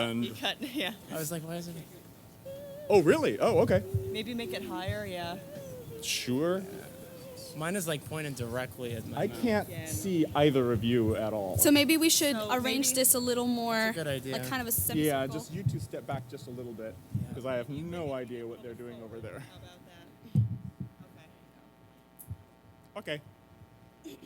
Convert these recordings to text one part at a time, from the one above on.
and... You cut, yeah. I was like, why is it? Oh, really? Oh, okay. Maybe make it higher, yeah. Sure. Mine is like pointed directly at my I mouth. can't see either of you at all. So maybe we should So arrange maybe- this a little more, That's a good idea. like kind of a semicircle. Yeah, just you two step back just a little bit, because I have no idea what they're doing over there. How about that? Okay. Okay.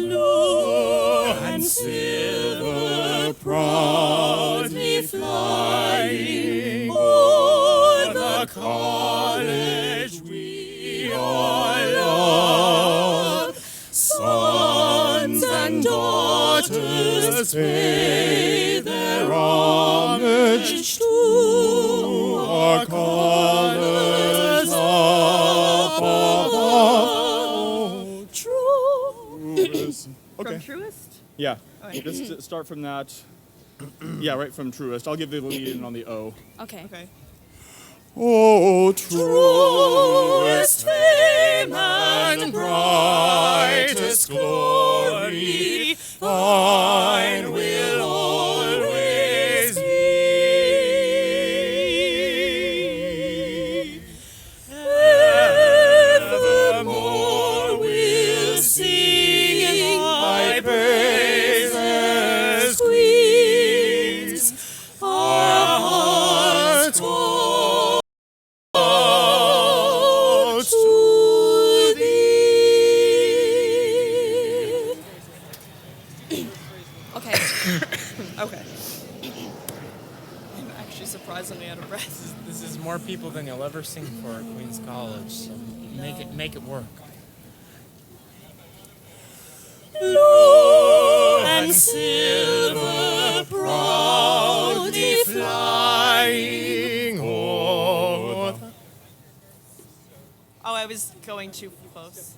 Blue and silver proudly flying o'er the college we all love. Sons and daughters pay their homage to our colors above. True. Okay. From Truest? Yeah. Okay. Just start from that. Yeah, right from truest. I'll give the lead in on the O. Okay. Okay. Oh, Truest fame and brightest glory, thine will always be. Evermore we'll sing thy praises, squeeze our hearts out to thee. Okay. Okay. I'm actually surprisingly out of breath. This is more people than you'll ever sing for at Queen's College, so make it work. Blue and silver proudly flying o'er the... Oh, I was going too close.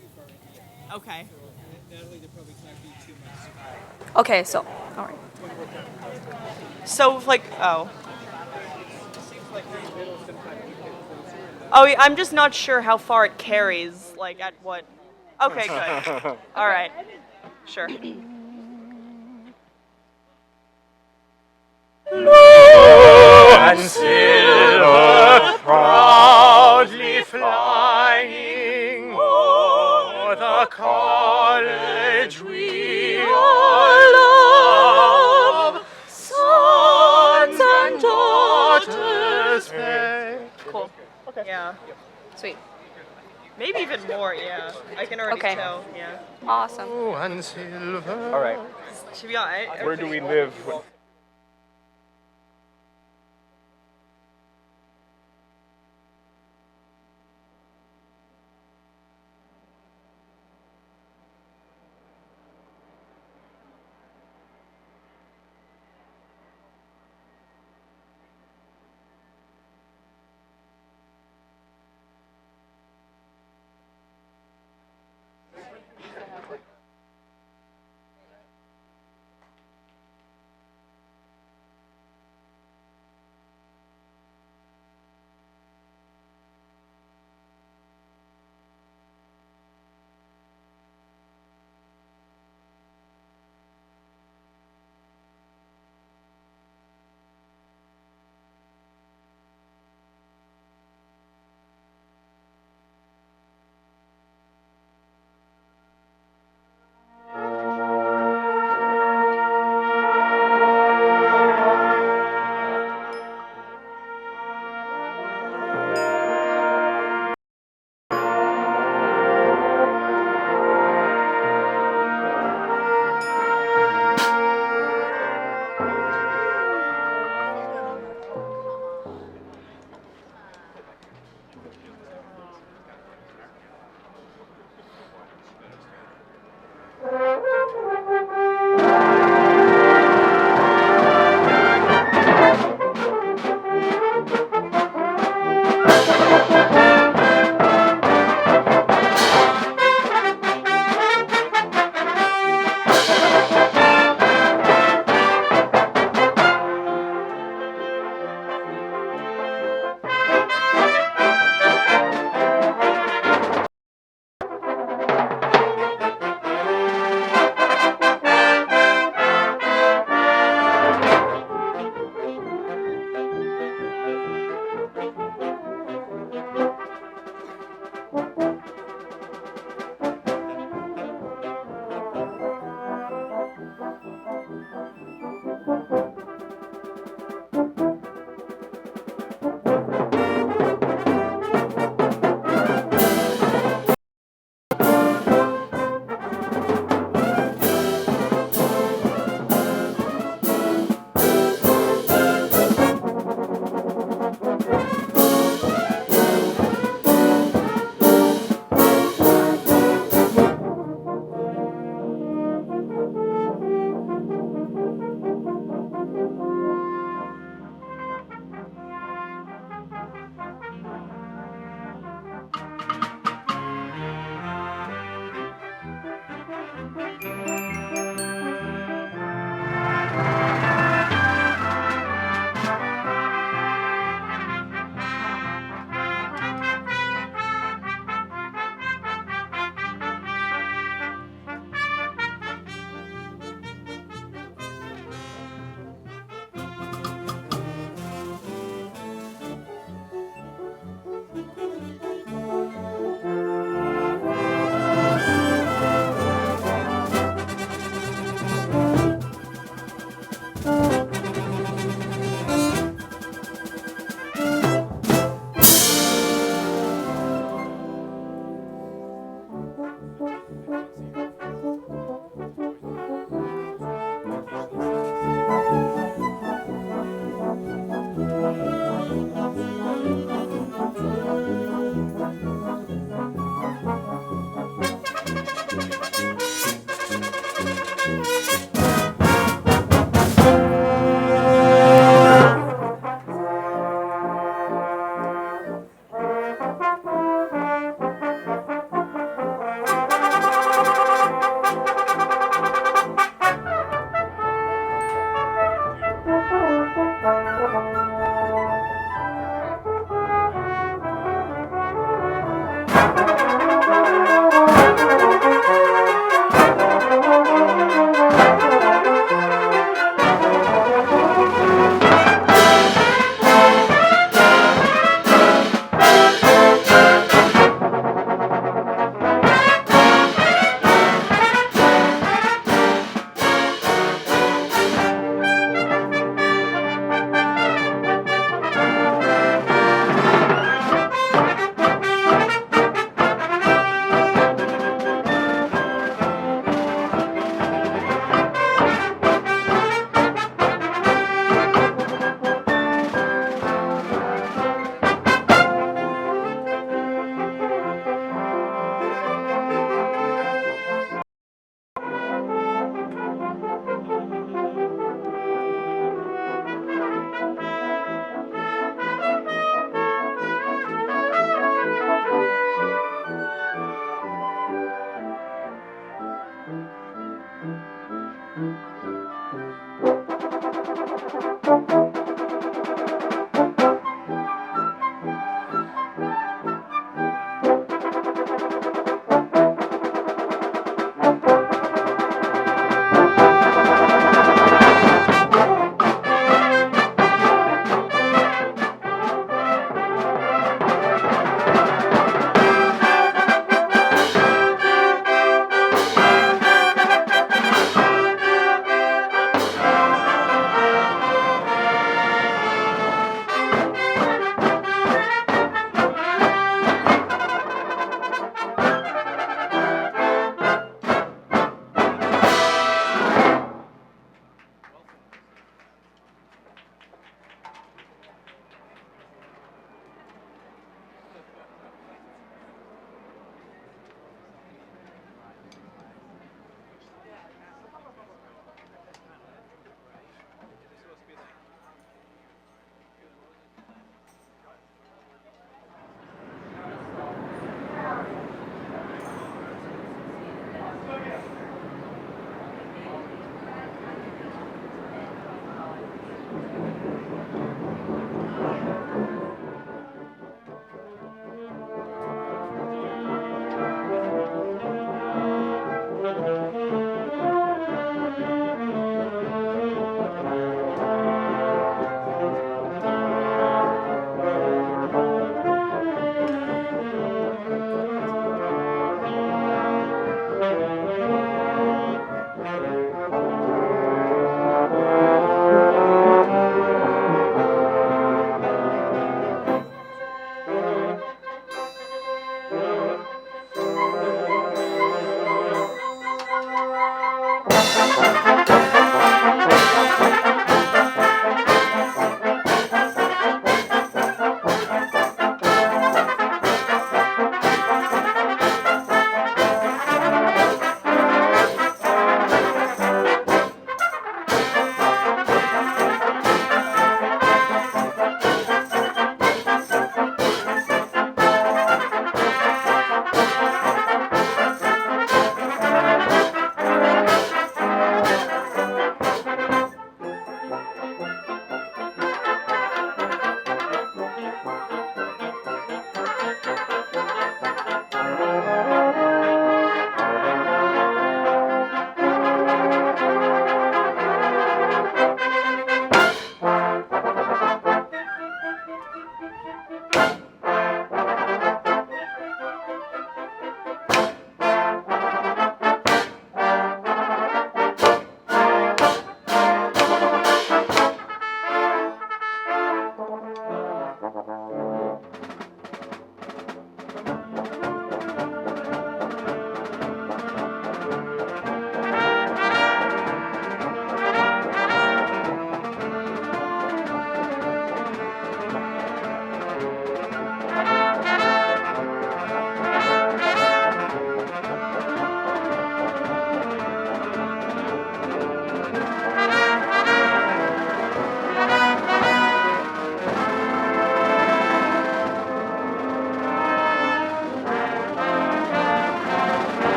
Okay. Okay, so, all right. So, like, oh. Oh, yeah, I'm just not sure how far it carries, like, at what... Okay, good. All right. Sure. Blue and silver proudly flying o'er the college we all love. Sons and daughters fair. Cool. Okay. Yeah. Sweet. Maybe even more, yeah. I can already Okay. tell, yeah. Awesome. Blue and silver. All right. To be honest, Where do we live?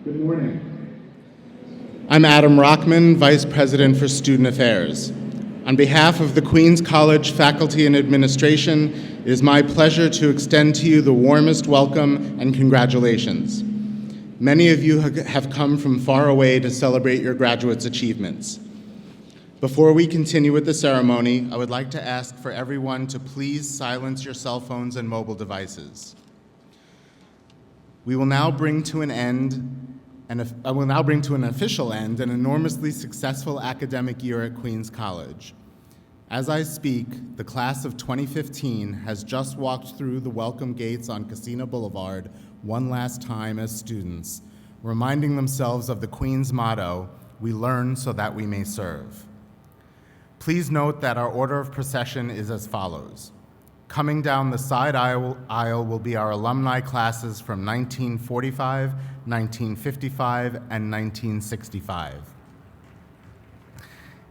Good morning. I'm Adam Rockman, Vice President for Student Affairs. On behalf of the Queens College faculty and administration, it is my pleasure to extend to you the warmest welcome and congratulations. Many of you have come from far away to celebrate your graduates' achievements. Before we continue with the ceremony, I would like to ask for everyone to please silence your cell phones and mobile devices. I will now bring to an official end an enormously successful academic year at Queens College. As I speak, the class of 2015 has just walked through the welcome gates on Casino Boulevard one last time as students, reminding themselves of the Queen's motto, "We learn so that we may serve." Please note that our order of procession is as follows. Coming down the side aisle will be our alumni classes from 1945, 1955, and 1965.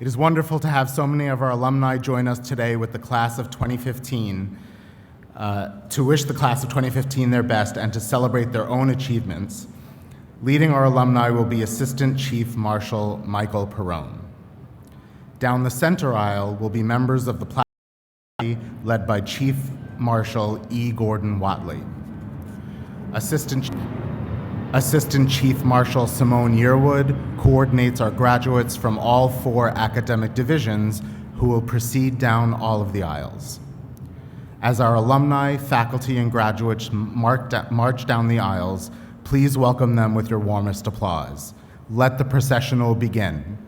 It is wonderful to have so many of our alumni join us today with the class of 2015, to wish the class of 2015 their best and to celebrate their own achievements. Leading our alumni will be Assistant Chief Marshal Michael Perrone. Down the center aisle will be members of the Plaque led by Chief Marshal E. Gordon Watley. Assistant Chief Marshal Simone Yearwood coordinates our graduates from all 4 academic divisions who will proceed down all of the aisles. As our alumni, faculty, and graduates march down the aisles, please welcome them with your warmest applause. Let the processional begin.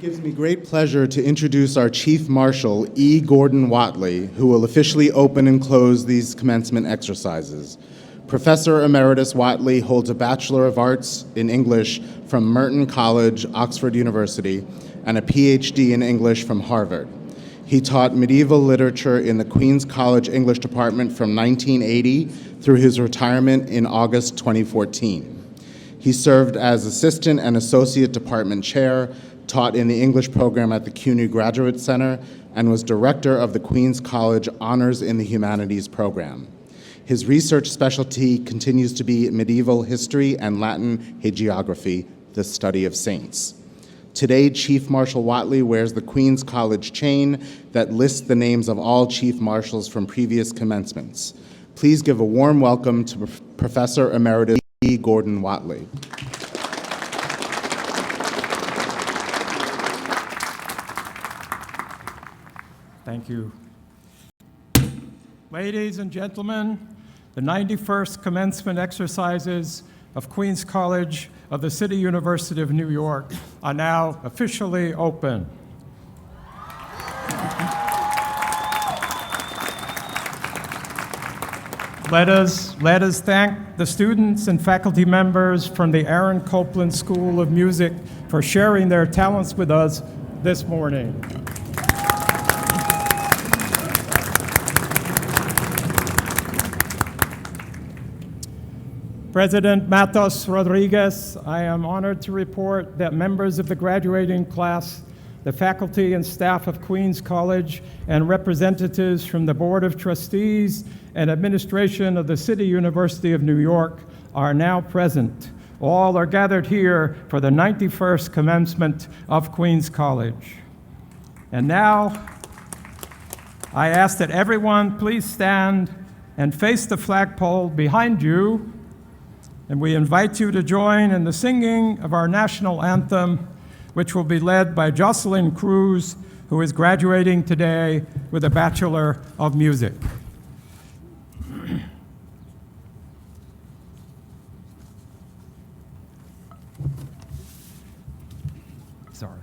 It gives me great pleasure to introduce our Chief Marshal, E. Gordon Watley, who will officially open and close these commencement exercises. Professor Emeritus Watley holds a Bachelor of Arts in English from Merton College, Oxford University, and a PhD in English from Harvard. He taught medieval literature in the Queen's College English Department from 1980 through his retirement in August 2014. He served as Assistant and Associate Department Chair, taught in the English program at the CUNY Graduate Center, and was Director of the Queen's College Honors in the Humanities program. His research specialty continues to be medieval history and Latin hagiography, the study of saints. Today, Chief Marshal Watley wears the Queen's College chain that lists the names of all Chief Marshals from previous commencements. Please give a warm welcome to Professor Emeritus E. Gordon Watley. Thank you. Ladies and gentlemen, the 91st Commencement exercises of Queen's College of the City University of New York are now officially open. Let us thank the students and faculty members from the Aaron Copland School of Music for sharing their talents with us this morning. President Matos Rodriguez, I am honored to report that members of the graduating class, the faculty and staff of Queen's College, and representatives from the Board of Trustees and administration of the City University of New York are now present. All are gathered here for the 91st commencement of Queen's College. And now, I ask that everyone please stand and face the flagpole behind you, and we invite you to join in the singing of our national anthem, which will be led by Jocelyn Cruz, who is graduating today with a Bachelor of Music. Sorry.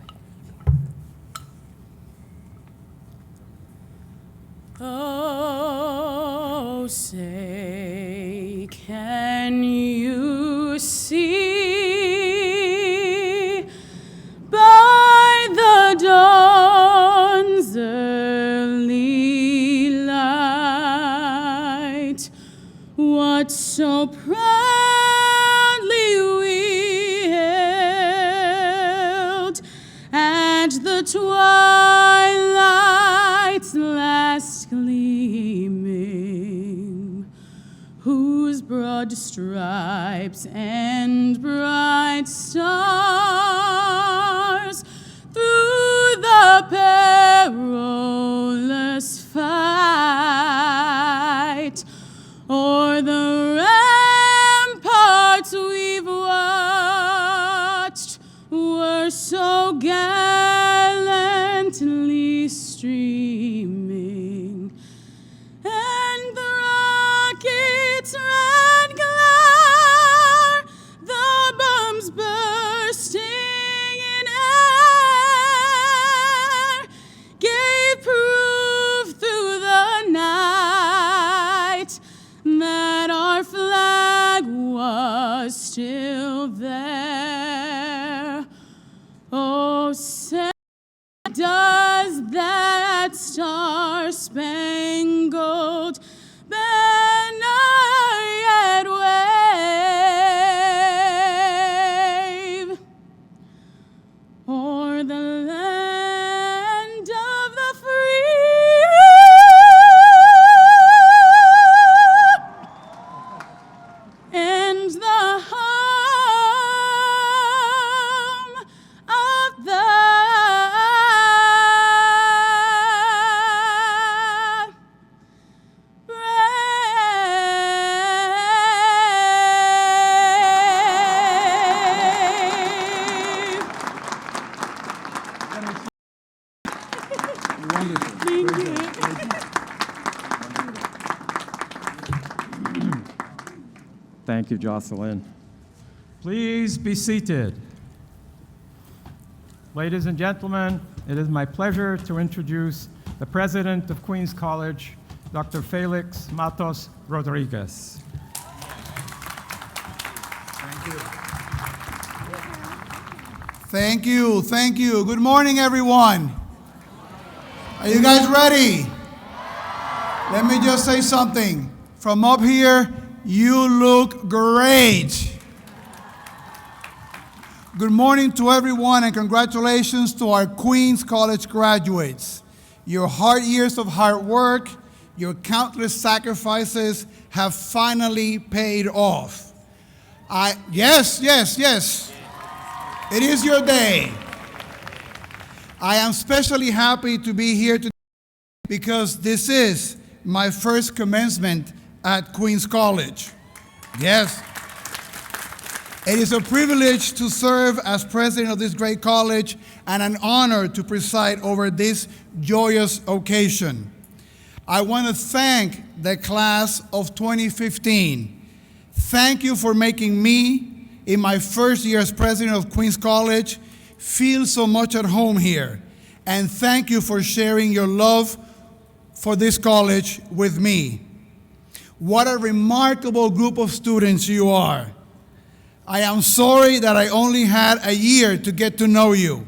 Oh, say, can you see by the dawn's early light what so proudly we hailed at the twilight's last gleaming, whose broad stripes and bright stars through the perilous fight o'er the ramparts we've watched were so gallantly streaming, and the rockets' red glare, the bombs bursting in air, gave proof through the night that our flag was still there. Oh, say, does that star-spangled banner yet wave o'er the land of the free and the home of the Thank you, Jocelyn. Please be seated. Ladies and gentlemen, it is my pleasure to introduce the president of Queens College, Dr. Felix Matos Rodriguez. Thank you, thank you. Good morning, everyone. Are you guys ready? Let me just say something. From up here, you look great. Good morning to everyone and congratulations to our Queens College graduates. Your hard years of hard work, your countless sacrifices have finally paid off. Yes. It is your day. I am especially happy to be here today because this is my first commencement at Queens College. Yes. It is a privilege to serve as president of this great college and an honor to preside over this joyous occasion. I want to thank the class of 2015. Thank you for making me, in my first year as president of Queens College, feel so much at home here. And thank you for sharing your love for this college with me. What a remarkable group of students you are. I am sorry that I only had a year to get to know you,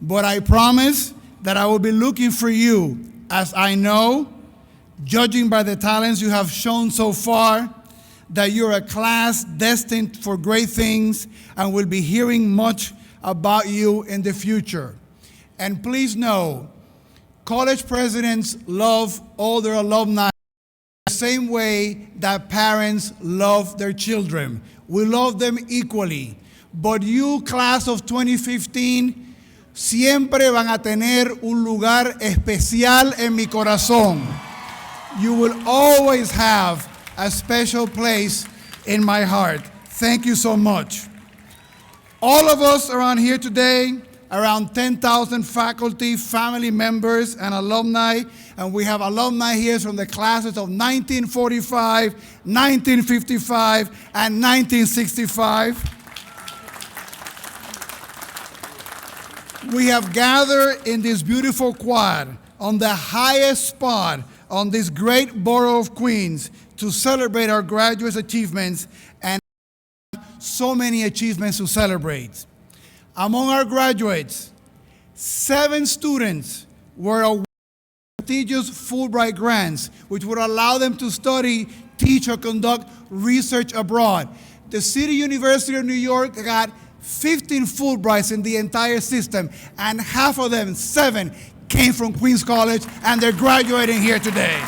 but I promise that I will be looking for you, as I know, judging by the talents you have shown so far, that you're a class destined for great things and will be hearing much about you in the future. And please know, college presidents love all their alumni the same way that parents love their children. We love them equally. But you, class of 2015, siempre van a tener un lugar especial en mi corazón. You will always have a special place in my heart. Thank you so much. All of us around here today, around 10,000 faculty, family members, and alumni, and we have alumni here from the classes of 1945, 1955, and 1965. We have gathered in this beautiful quad on the highest spot on this great borough of Queens to celebrate our graduates' achievements, and so many achievements to celebrate. Among our graduates, 7 students were awarded prestigious Fulbright grants, which would allow them to study, teach, or conduct research abroad. The City University of New York got 15 Fulbrights in the entire system, and half of them, 7, came from Queens College, and they're graduating here today.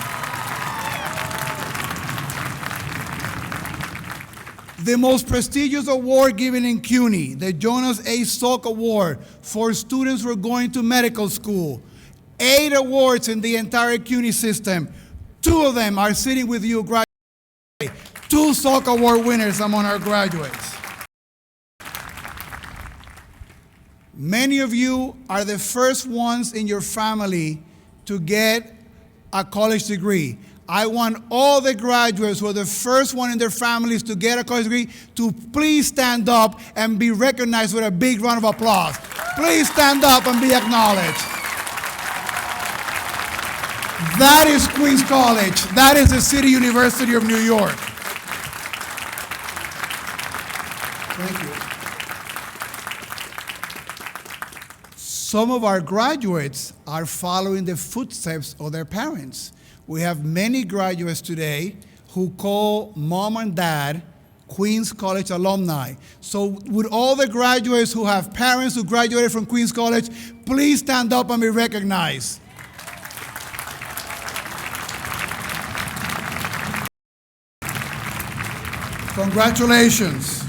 The most prestigious award given in CUNY, the Jonas A. Salk Award for students who are going to medical school. 8 awards in the entire CUNY system. 2 of them are sitting with you graduating. 2 Salk Award winners among our graduates. Many of you are the first ones in your family to get a college degree. I want all the graduates who are the first one in their families to get a college degree to please stand up and be recognized with a big round of applause. Please stand up and be acknowledged. That is Queens College. That is the City University of New York. Thank you. Some of our graduates are following the footsteps of their parents. We have many graduates today who call mom and dad Queens College alumni. So would all the graduates who have parents who graduated from Queens College please stand up and be recognized? Congratulations.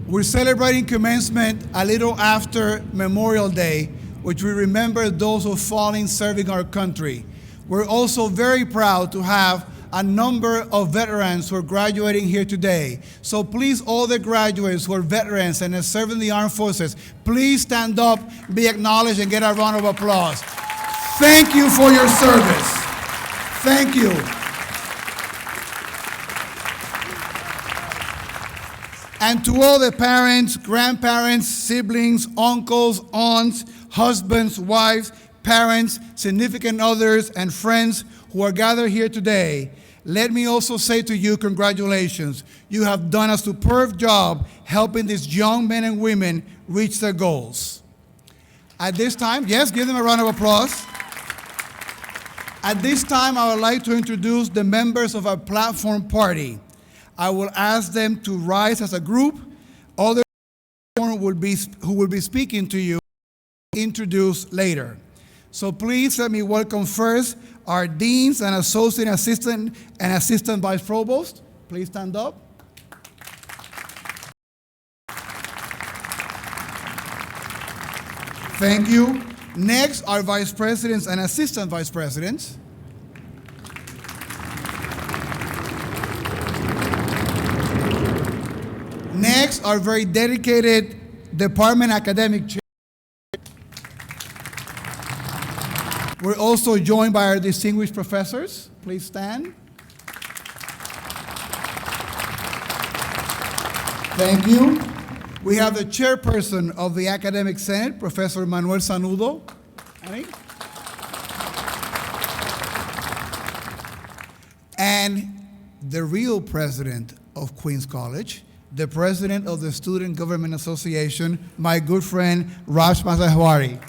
We're celebrating commencement a little after Memorial Day, which we remember those who have fallen serving our country. We're also very proud to have a number of veterans who are graduating here today. So please, all the graduates who are veterans and have served in the armed forces, please stand up, be acknowledged, and get a round of applause. Thank you for your service. Thank you. And to all the parents, grandparents, siblings, uncles, aunts, husbands, wives, parents, significant others, and friends who are gathered here today, let me also say to you, congratulations. You have done a superb job helping these young men and women reach their goals. At this time, yes, give them a round of applause. At this time, I would like to introduce the members of our platform party. I will ask them to rise as a group. Others who will be speaking to you introduced later. So please let me welcome first our deans and associate assistant and assistant vice provost. Please stand up. Thank you. Next, our vice presidents and assistant vice presidents. Next, our very dedicated department academic chair. We're also joined by our distinguished professors. Please stand. Thank you. We have the chairperson of the Academic Senate, Professor Manuel Sanudo. Annie? And the real president of Queens College, the president of the Student Government Association, my good friend Raj Mazahwari.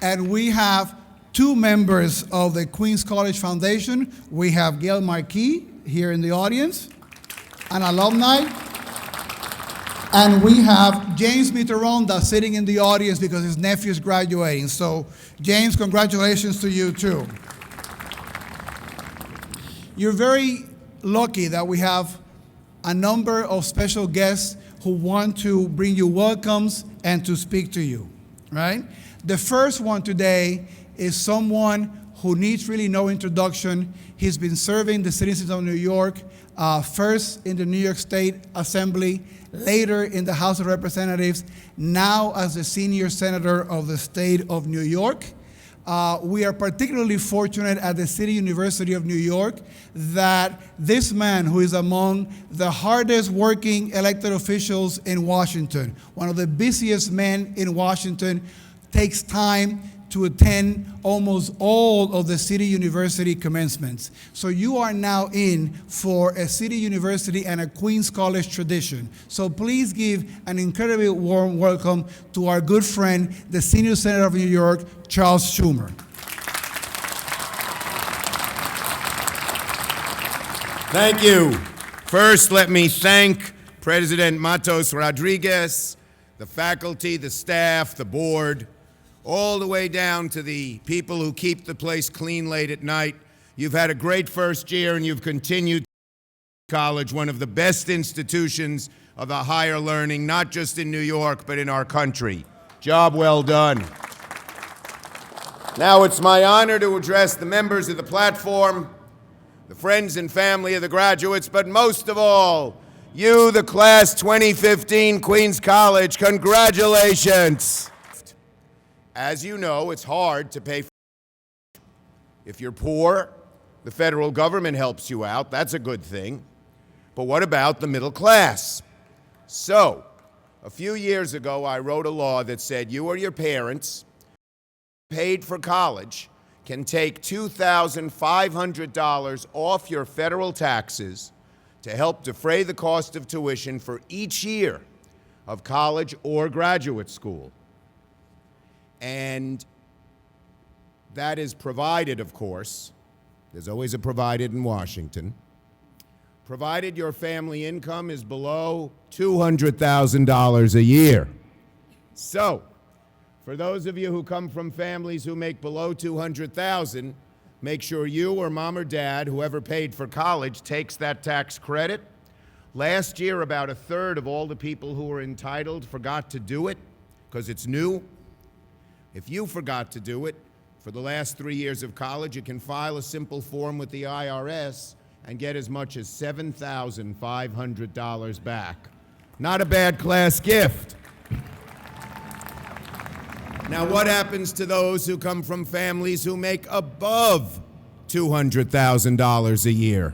And we have two members of the Queens College Foundation. We have Gail Marquis here in the audience, an alumni. And we have James Mitterronda sitting in the audience because his nephew is graduating. So, James, congratulations to you too. You're very lucky that we have a number of special guests who want to bring you welcomes and to speak to you, right? The first one today is someone who needs really no introduction. He's been serving the citizens of New York, first in the New York State Assembly, later in the House of Representatives, now as the senior senator of the state of New York. We are particularly fortunate at the City University of New York that this man, who is among the hardest working elected officials in Washington, one of the busiest men in Washington, takes time to attend almost all of the City University commencements. So you are now in for a City University and a Queens College tradition. So please give an incredibly warm welcome to our good friend, the Senior Senator of New York, Charles Schumer. Thank you. First, let me thank President Matos Rodriguez, the faculty, the staff, the board, all the way down to the people who keep the place clean late at night. You've had a great first year and you've continued college, one of the best institutions of the higher learning, not just in New York, but in our country. Job well done. Now it's my honor to address the members of the platform, the friends and family of the graduates, but most of all, you, the class 2015 Queens College, congratulations. As you know, it's hard to pay for it. If you're poor, the federal government helps you out. That's a good thing. But what about the middle class? So, a few years ago, I wrote a law that said you or your parents paid for college can take $2,500 off your federal taxes to help defray the cost of tuition for each year of college or graduate school. And that is provided, of course, there's always a provided in Washington, provided your family income is below $200,000 a year. So, for those of you who come from families who make below $200,000, make sure you or mom or dad, whoever paid for college, takes that tax credit. Last year, about a third of all the people who were entitled forgot to do it because it's new. If you forgot to do it, for the last 3 years of college, you can file a simple form with the IRS and get as much as $7,500 back. Not a bad class gift. Now, what happens to those who come from families who make above $200,000 a year.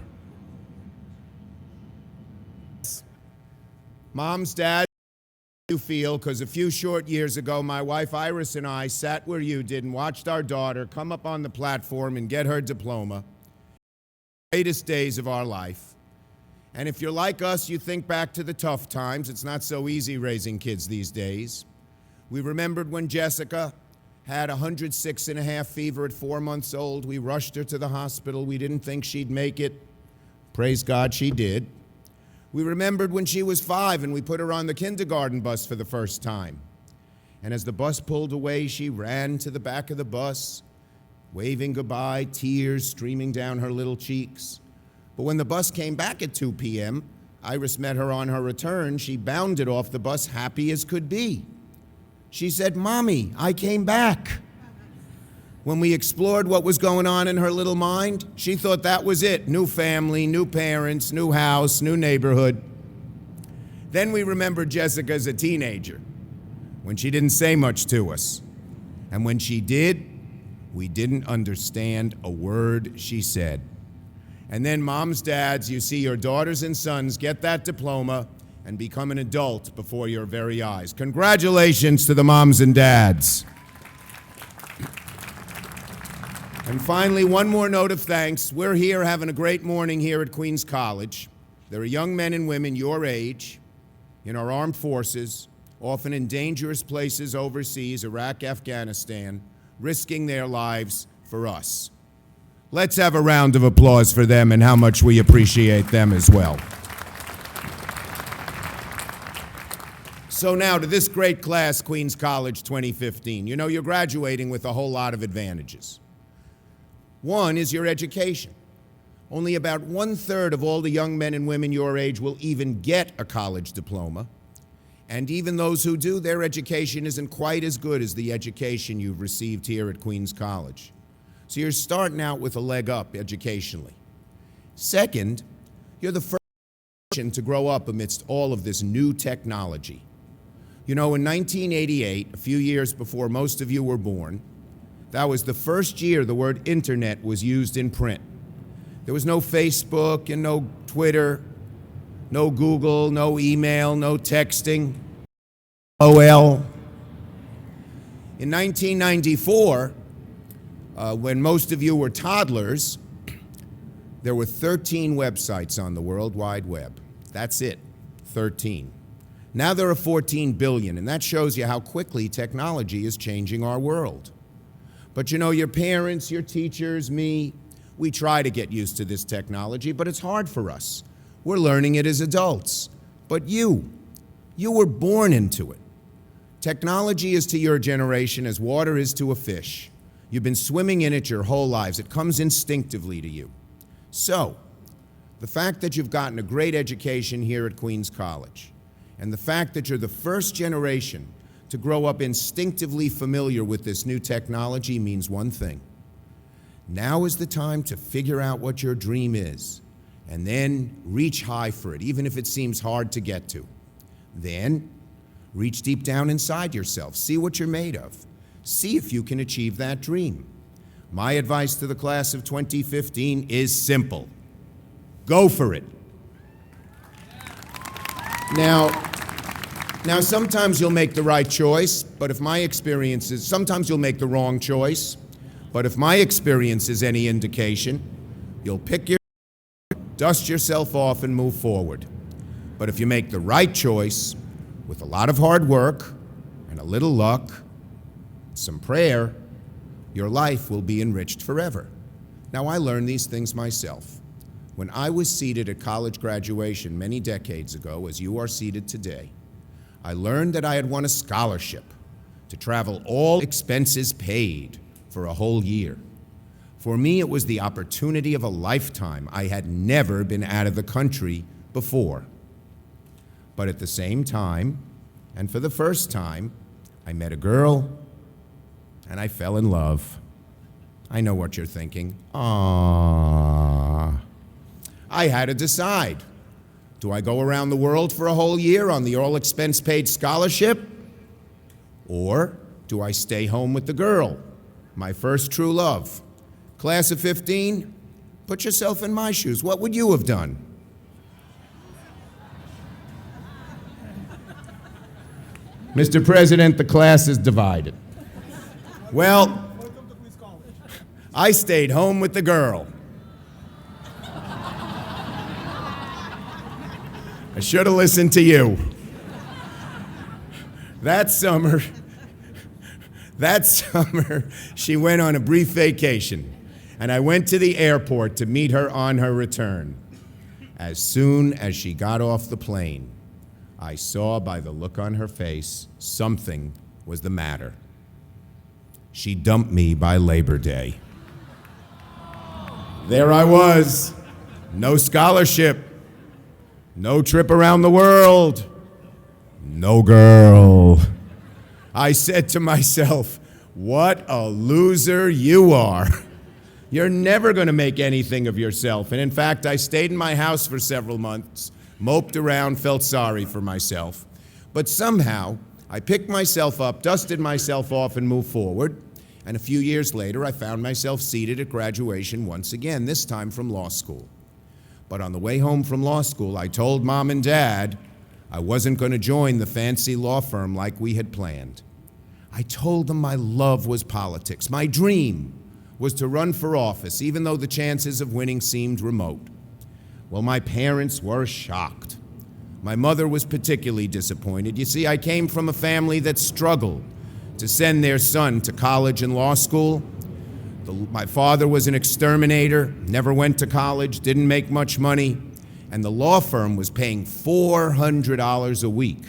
Moms, dads, how do you feel? Because a few short years ago, my wife Iris and I sat where you did and watched our daughter come up on the platform and get her diploma. Greatest days of our life. And if you're like us, you think back to the tough times. It's not so easy raising kids these days. We remembered when Jessica had 106.5 fever at 4 months old. We rushed her to the hospital. We didn't think she'd make it. Praise God, she did. We remembered when she was 5 and we put her on the kindergarten bus for the first time. And as the bus pulled away, she ran to the back of the bus, waving goodbye, tears streaming down her little cheeks. But when the bus came back at 2 p.m., Iris met her on her return. She bounded off the bus happy as could be. She said, "Mommy, I came back." When we explored what was going on in her little mind, she thought that was it. New family, new parents, new house, new neighborhood. Then we remembered Jessica as a teenager, when she didn't say much to us. And when she did, we didn't understand a word she said. And then moms, dads, you see your daughters and sons get that diploma and become an adult before your very eyes. Congratulations to the moms and dads. And finally, one more note of thanks. We're here having a great morning here at Queens College. There are young men and women your age in our armed forces, often in dangerous places overseas, Iraq, Afghanistan, risking their lives for us. Let's have a round of applause for them and how much we appreciate them as well. So now to this great class, Queens College 2015. You know, you're graduating with a whole lot of advantages. One is your education. Only about 1/3 of all the young men and women your age will even get a college diploma. And even those who do, their education isn't quite as good as the education you've received here at Queens College. So you're starting out with a leg up educationally. Second, you're the first generation to grow up amidst all of this new technology. You know, in 1988, a few years before most of you were born, that was the first year the word internet was used in print. There was no Facebook and no Twitter, no Google, no email, no texting, OL. In 1994, when most of you were toddlers, there were 13 websites on the World Wide Web. That's it, 13. Now there are 14 billion, and that shows you how quickly technology is changing our world. But you know, your parents, your teachers, me, we try to get used to this technology, but it's hard for us. We're learning it as adults. But you were born into it. Technology is to your generation as water is to a fish. You've been swimming in it your whole lives. It comes instinctively to you. So, the fact that you've gotten a great education here at Queens College, and the fact that you're the first generation to grow up instinctively familiar with this new technology means one thing. Now is the time to figure out what your dream is, and then reach high for it, even if it seems hard to get to. Then, reach deep down inside yourself. See what you're made of. See if you can achieve that dream. My advice to the class of 2015 is simple. Go for it. Now, sometimes you'll make the right choice, but if my experience is, sometimes you'll make the wrong choice, but if my experience is any indication, you'll pick your, dust yourself off and move forward. But if you make the right choice, with a lot of hard work and a little luck, some prayer, your life will be enriched forever. Now, I learned these things myself. When I was seated at college graduation many decades ago, as you are seated today, I learned that I had won a scholarship to travel all expenses paid for a whole year. For me, it was the opportunity of a lifetime. I had never been out of the country before. But at the same time, and for the first time, I met a girl and I fell in love. I know what you're thinking. Aww. I had to decide. Do I go around the world for a whole year on the all-expense-paid scholarship? Or do I stay home with the girl, my first true love? Class of 15, put yourself in my shoes. What would you have done? Mr. President, the class is divided. Well, I stayed home with the girl. I should have listened to you. That summer, she went on a brief vacation, and I went to the airport to meet her on her return. As soon as she got off the plane, I saw by the look on her face something was the matter. She dumped me by Labor Day. There I was, no scholarship, no trip around the world, no girl. I said to myself, what a loser you are. You're never going to make anything of yourself. And in fact, I stayed in my house for several months, moped around, felt sorry for myself. But somehow, I picked myself up, dusted myself off, and moved forward. And a few years later, I found myself seated at graduation once again, this time from law school. But on the way home from law school, I told Mom and Dad I wasn't going to join the fancy law firm like we had planned. I told them my love was politics. My dream was to run for office, even though the chances of winning seemed remote. Well, my parents were shocked. My mother was particularly disappointed. You see, I came from a family that struggled to send their son to college and law school. My father was an exterminator, never went to college, didn't make much money, and the law firm was paying $400 a week,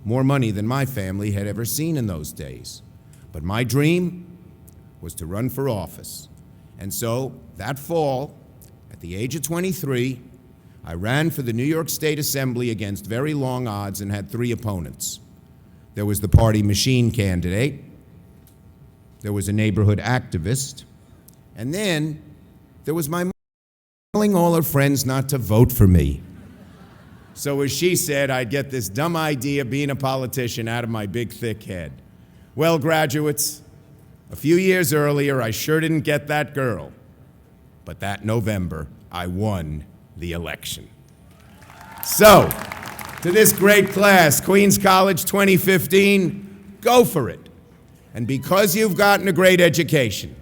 more money than my family had ever seen in those days. But my dream was to run for office. And so, that fall, at the age of 23, I ran for the New York State Assembly against very long odds and had 3 opponents. There was the party machine candidate, there was a neighborhood activist, and then there was my mom telling all her friends not to vote for me. So as she said, I'd get this dumb idea of being a politician out of my big, thick head. Well, graduates, a few years earlier, I sure didn't get that girl. But that November, I won the election. So, to this great class, Queens College 2015, go for it. And because you've gotten a great education,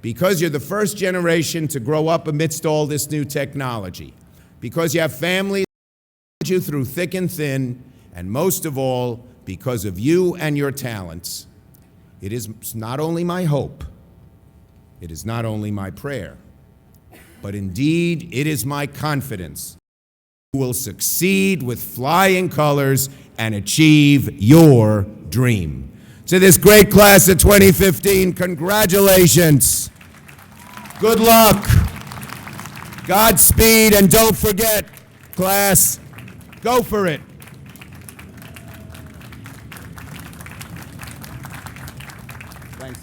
because you're the first generation to grow up amidst all this new technology, because you have families that you through thick and thin, and most of all, because of you and your talents, it is not only my hope, it is not only my prayer, but indeed it is my confidence you will succeed with flying colors and achieve your dream. To this great class of 2015, congratulations. Good luck. Godspeed, and don't forget, class, go for it. Thanks.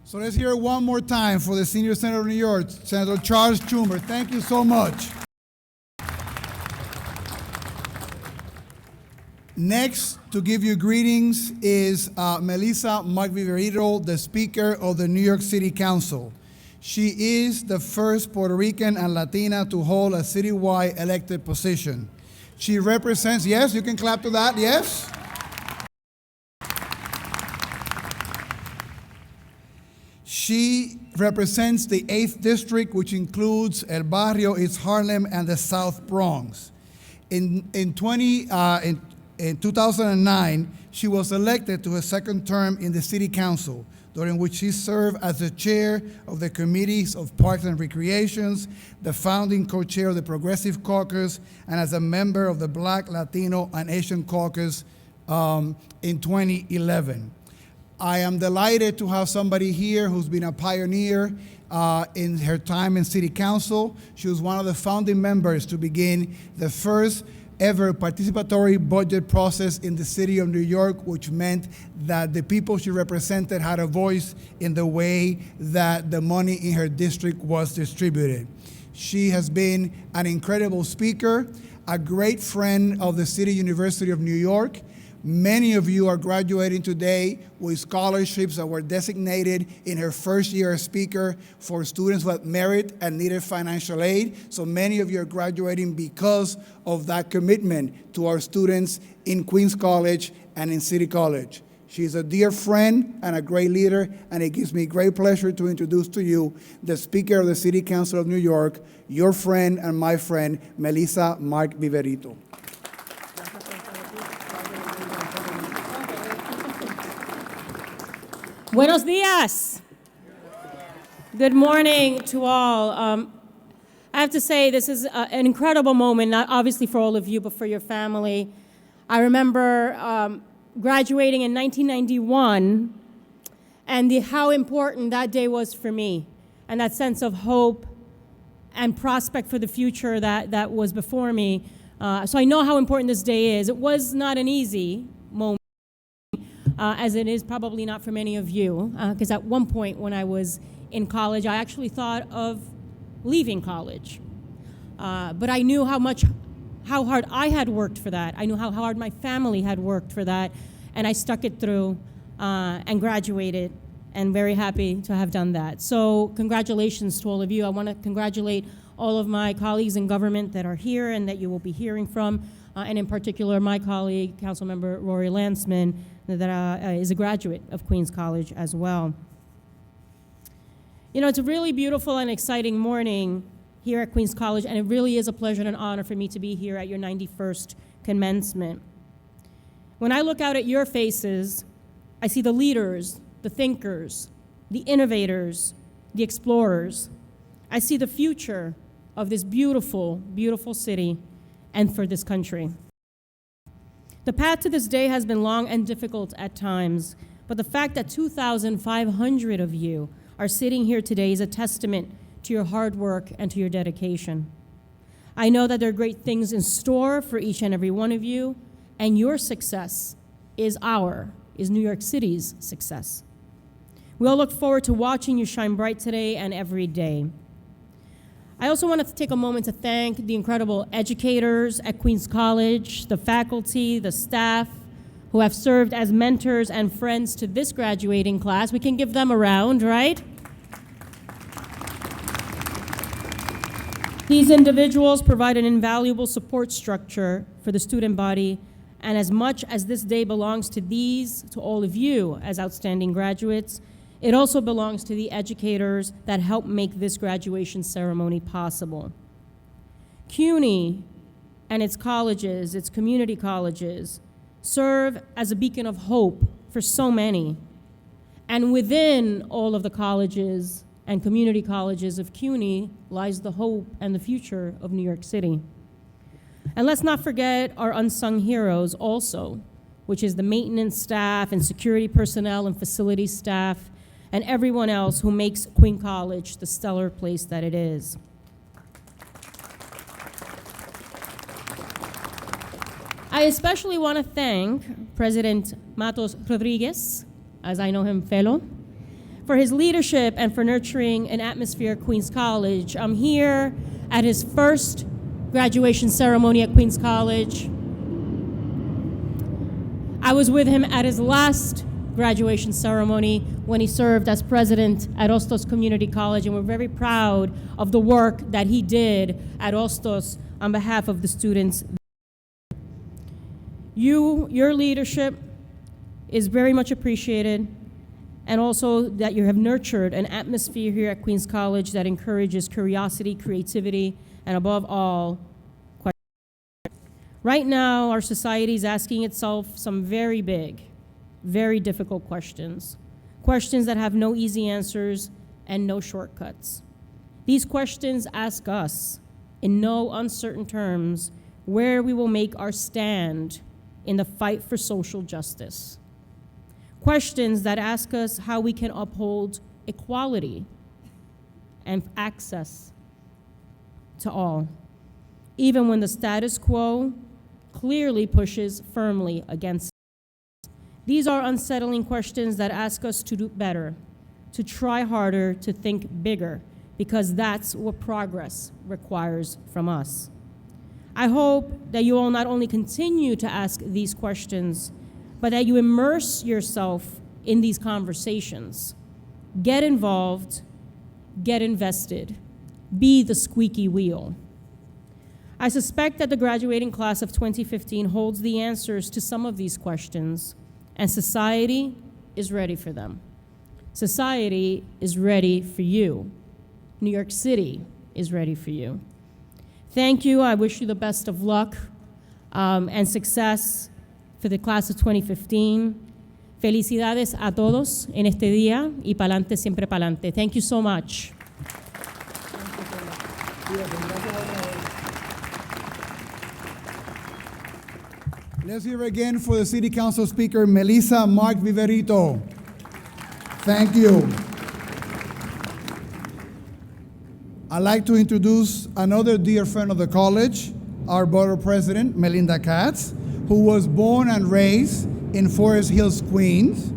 So let's hear it one more time for the Senior Senator of New York, Senator Charles Schumer. Thank you so much. Next, to give you greetings is Melissa McViverito, the Speaker of the New York City Council. She is the first Puerto Rican and Latina to hold a citywide elected position. She represents, yes, you can clap to that, yes? She represents the 8th District, which includes El Barrio, East Harlem, and the South Bronx. In 2009, she was elected to a second term in the City Council, during which she served as the chair of the Committees of Parks and Recreations, the founding co-chair of the Progressive Caucus, and as a member of the Black, Latino, and Asian Caucus in 2011. I am delighted to have somebody here who's been a pioneer in her time in City Council. She was one of the founding members to begin the first ever participatory budget process in the city of New York, which meant that the people she represented had a voice in the way that the money in her district was distributed. She has been an incredible speaker, a great friend of the City University of New York. Many of you are graduating today with scholarships that were designated in her first year as speaker for students who had merit and needed financial aid. So many of you are graduating because of that commitment to our students in Queens College and in City College. She's a dear friend and a great leader, and it gives me great pleasure to introduce to you the Speaker of the City Council of New York, your friend and my friend, Melissa Mark Viverito. Buenos días. Good morning to all. I have to say this is an incredible moment, not obviously for all of you, but for your family. I remember graduating in 1991 and how important that day was for me, and that sense of hope and prospect for the future that was before me. So I know how important this day is. It was not an easy moment, as it is probably not for many of you, because at one point when I was in college, I actually thought of leaving college. But I knew how hard I had worked for that. I knew how hard my family had worked for that, and I stuck it through and graduated, and very happy to have done that. So congratulations to all of you. I want to congratulate all of my colleagues in government that are here and that you will be hearing from, and in particular my colleague, Councilmember Rory Lansman, that is a graduate of Queens College as well. You know, it's a really beautiful and exciting morning here at Queens College, and it really is a pleasure and an honor for me to be here at your 91st commencement. When I look out at your faces, I see the leaders, the thinkers, the innovators, the explorers. I see the future of this beautiful, beautiful city and for this country. The path to this day has been long and difficult at times, but the fact that 2,500 of you are sitting here today is a testament to your hard work and to your dedication. I know that there are great things in store for each and every one of you, and your success is New York City's success. We all look forward to watching you shine bright today and every day. I also want to take a moment to thank the incredible educators at Queens College, the faculty, the staff, who have served as mentors and friends to this graduating class. We can give them a round, right? These individuals provide an invaluable support structure for the student body, and as much as this day belongs to all of you as outstanding graduates, it also belongs to the educators that help make this graduation ceremony possible. CUNY and its colleges, its community colleges, serve as a beacon of hope for so many. And within all of the colleges and community colleges of CUNY lies the hope and the future of New York City. And let's not forget our unsung heroes also, which is the maintenance staff and security personnel and facility staff and everyone else who makes Queens College the stellar place that it is. I especially want to thank President Matos Rodriguez, as I know him fellow, for his leadership and for nurturing an atmosphere at Queens College. I'm here at his first graduation ceremony at Queens College. I was with him at his last graduation ceremony when he served as president at Hostos Community College, and we're very proud of the work that he did at Hostos on behalf of the students. Your leadership is very much appreciated, and also that you have nurtured an atmosphere here at Queens College that encourages curiosity, creativity, and above all, questions. Right now, our society is asking itself some very big, very difficult questions. Questions that have no easy answers and no shortcuts. These questions ask us, in no uncertain terms, where we will make our stand in the fight for social justice. Questions that ask us how we can uphold equality and access to all, even when the status quo clearly pushes firmly against it. These are unsettling questions that ask us to do better, to try harder, to think bigger, because that's what progress requires from us. I hope that you all not only continue to ask these questions, but that you immerse yourself in these conversations. Get involved, get invested, be the squeaky wheel. I suspect that the graduating class of 2015 holds the answers to some of these questions, and society is ready for them. Society is ready for you. New York City is ready for you. Thank you. I wish you the best of luck and success for the class of 2015. Felicidades a todos en este día y pa'lante, siempre pa'lante. Thank you so much. Let's hear again for the City Council Speaker, Melissa Mark Viverito. Thank you. I'd like to introduce another dear friend of the college, our Board President, Melinda Katz, who was born and raised in Forest Hills, Queens.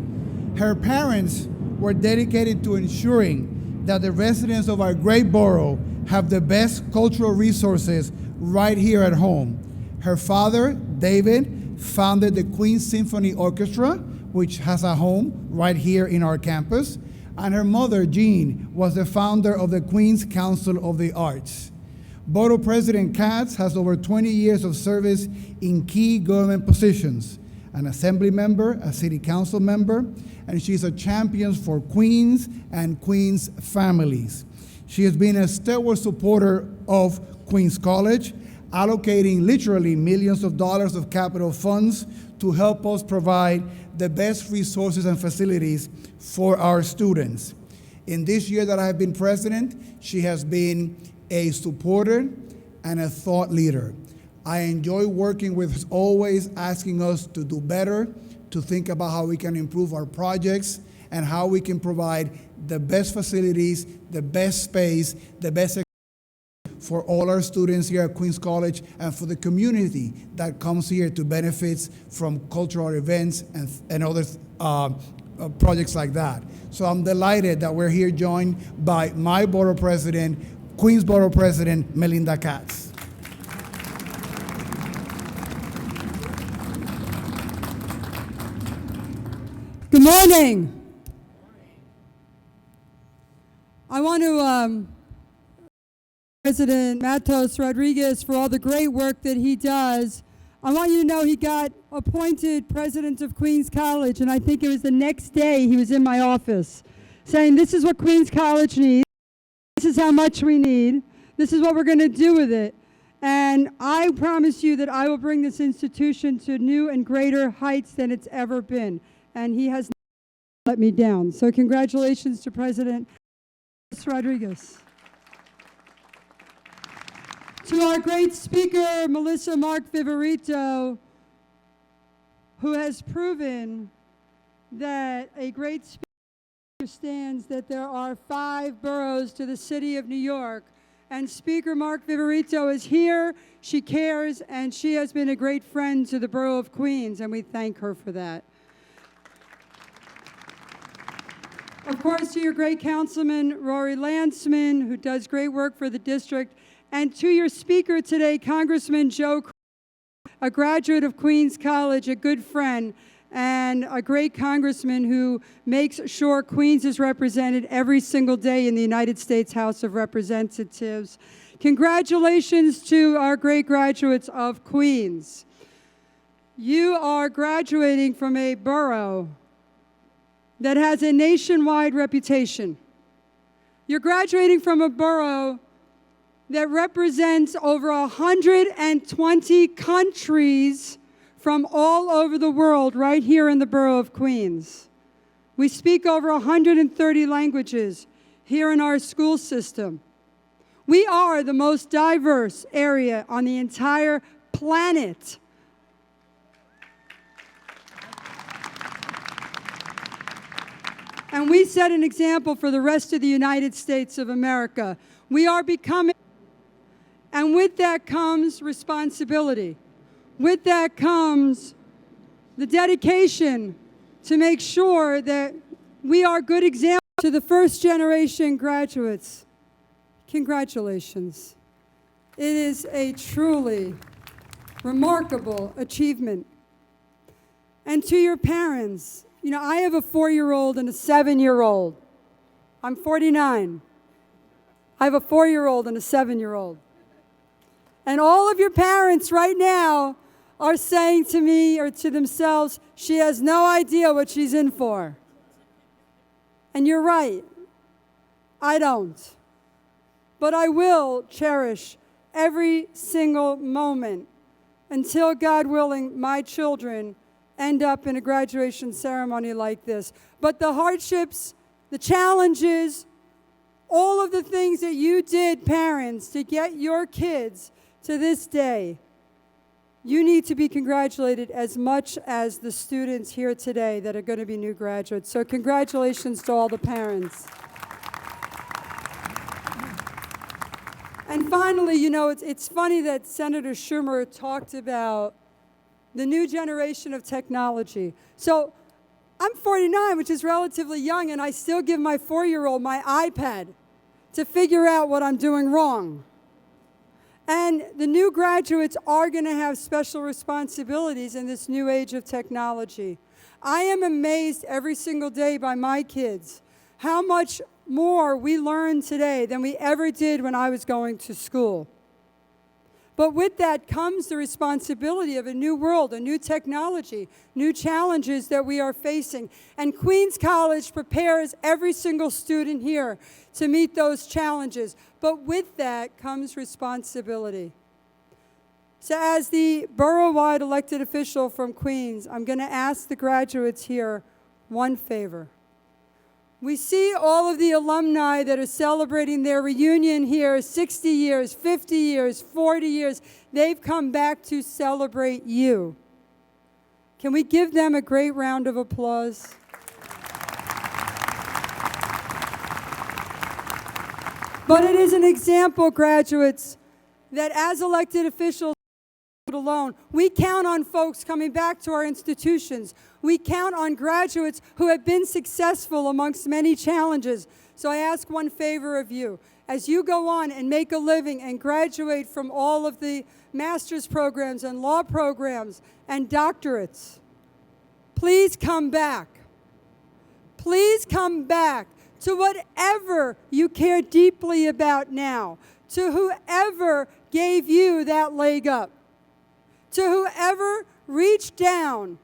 Her parents were dedicated to ensuring that the residents of our great borough have the best cultural resources right here at home. Her father, David, founded the Queens Symphony Orchestra, which has a home right here in our campus. And her mother, Jean, was the founder of the Queens Council of the Arts. Borough President Katz has over 20 years of service in key government positions, an assembly member, a city council member, and she's a champion for Queens and Queens families. She has been a stalwart supporter of Queens College, allocating literally millions of dollars of capital funds to help us provide the best resources and facilities for our students. In this year that I have been president, she has been a supporter and a thought leader. I enjoy working with her, always asking us to do better, to think about how we can improve our projects and how we can provide the best facilities, the best space, the best for all our students here at Queens College and for the community that comes here to benefit from cultural events and other projects like that. So I'm delighted that we're here joined by my Borough President, Queens Borough President, Melinda Katz. Good morning. I want to President Matos Rodriguez for all the great work that he does. I want you to know he got appointed president of Queens College, and I think it was the next day he was in my office saying, this is what Queens College needs, this is how much we need, this is what we're going to do with it. And I promise you that I will bring this institution to new and greater heights than it's ever been. And he has not let me down. So congratulations to President Rodriguez. To our great speaker, Melissa Mark Viverito, who has proven that a great speaker understands that there are 5 boroughs to the city of New York. And Speaker Mark Viverito is here, she cares, and she has been a great friend to the borough of Queens, and we thank her for that. Of course, to your great councilman, Rory Landsman, who does great work for the district, and to your speaker today, Congressman Joe, a graduate of Queens College, a good friend, and a great congressman who makes sure Queens is represented every single day in the United States House of Representatives. Congratulations to our great graduates of Queens. You are graduating from a borough that has a nationwide reputation. You're graduating from a borough that represents over 120 countries from all over the world right here in the borough of Queens. We speak over 130 languages here in our school system. We are the most diverse area on the entire planet. And we set an example for the rest of the United States of America. We are becoming, and with that comes responsibility. With that comes the dedication to make sure that we are good examples to the first generation graduates. Congratulations. It is a truly remarkable achievement. And to your parents, you know, I have a 4-year-old and a 7-year-old. I'm 49. I have a 4-year-old and a 7-year-old. And all of your parents right now are saying to me or to themselves, she has no idea what she's in for. And you're right. I don't. But I will cherish every single moment until, God willing, my children end up in a graduation ceremony like this. But the hardships, the challenges, all of the things that you did, parents, to get your kids to this day, you need to be congratulated as much as the students here today that are going to be new graduates. So congratulations to all the parents. And finally, you know, it's funny that Senator Schumer talked about the new generation of technology. So I'm 49, which is relatively young, and I still give my 4-year-old my iPad to figure out what I'm doing wrong. And the new graduates are going to have special responsibilities in this new age of technology. I am amazed every single day by my kids how much more we learn today than we ever did when I was going to school. But with that comes the responsibility of a new world, a new technology, new challenges that we are facing. And Queens College prepares every single student here to meet those challenges. But with that comes responsibility. So as the borough-wide elected official from Queens, I'm going to ask the graduates here one favor. We see all of the alumni that are celebrating their reunion here, 60 years, 50 years, 40 years. They've come back to celebrate you. Can we give them a great round of applause? But it is an example, graduates, that as elected officials alone, we count on folks coming back to our institutions. We count on graduates who have been successful amongst many challenges. So I ask one favor of you. As you go on and make a living and graduate from all of the master's programs and law programs and doctorates, please come back. Please come back to whatever you care deeply about now, to whoever gave you that leg up, to whoever reached down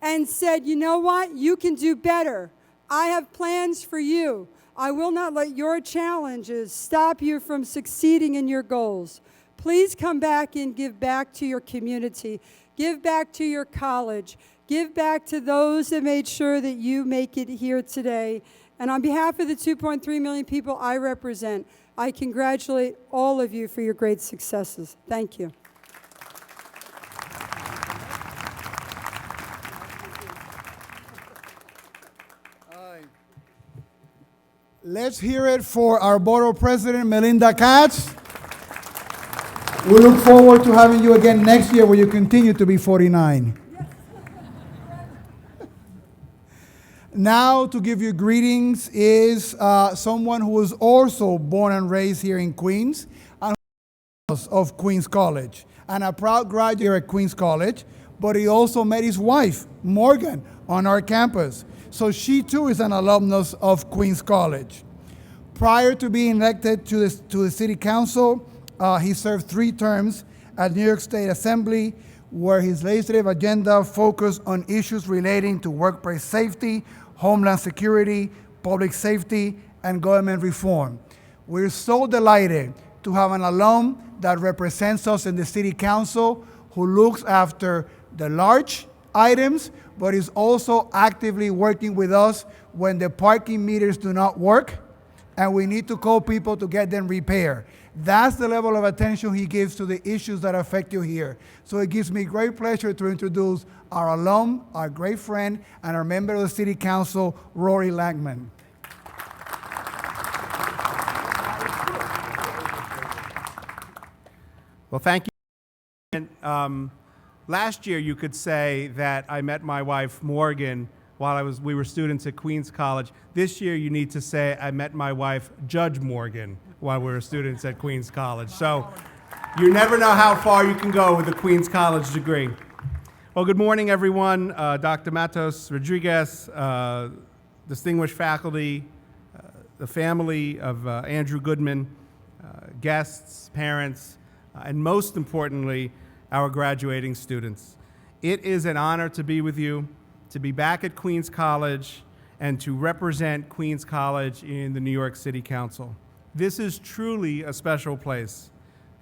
and said, you know what, you can do better. I have plans for you. I will not let your challenges stop you from succeeding in your goals. Please come back and give back to your community. Give back to your college. Give back to those that made sure that you make it here today. And on behalf of the 2.3 million people I represent, I congratulate all of you for your great successes. Thank you. Let's hear it for our Borough President, Melinda Katz. We look forward to having you again next year where you continue to be 49. Now to give you greetings is someone who was also born and raised here in Queens and of Queens College and a proud graduate here at Queens College, but he also met his wife, Morgan, on our campus. So she too is an alumnus of Queens College. Prior to being elected to the City Council, he served 3 terms at New York State Assembly, where his legislative agenda focused on issues relating to workplace safety, homeland security, public safety, and government reform. We're so delighted to have an alum that represents us in the City Council who looks after the large items, but is also actively working with us when the parking meters do not work and we need to call people to get them repaired. That's the level of attention he gives to the issues that affect you here. So it gives me great pleasure to introduce our alum, our great friend, and our member of the City Council, Rory Langman. Well, thank you. Last year, you could say that I met my wife, Morgan, while we were students at Queens College. This year, you need to say I met my wife, Judge Morgan, while we were students at Queens College. So you never know how far you can go with a Queens College degree. Well, good morning, everyone. Dr. Matos Rodriguez, distinguished faculty, the family of Andrew Goodman, guests, parents, and most importantly, our graduating students. It is an honor to be with you, to be back at Queens College, and to represent Queens College in the New York City Council. This is truly a special place.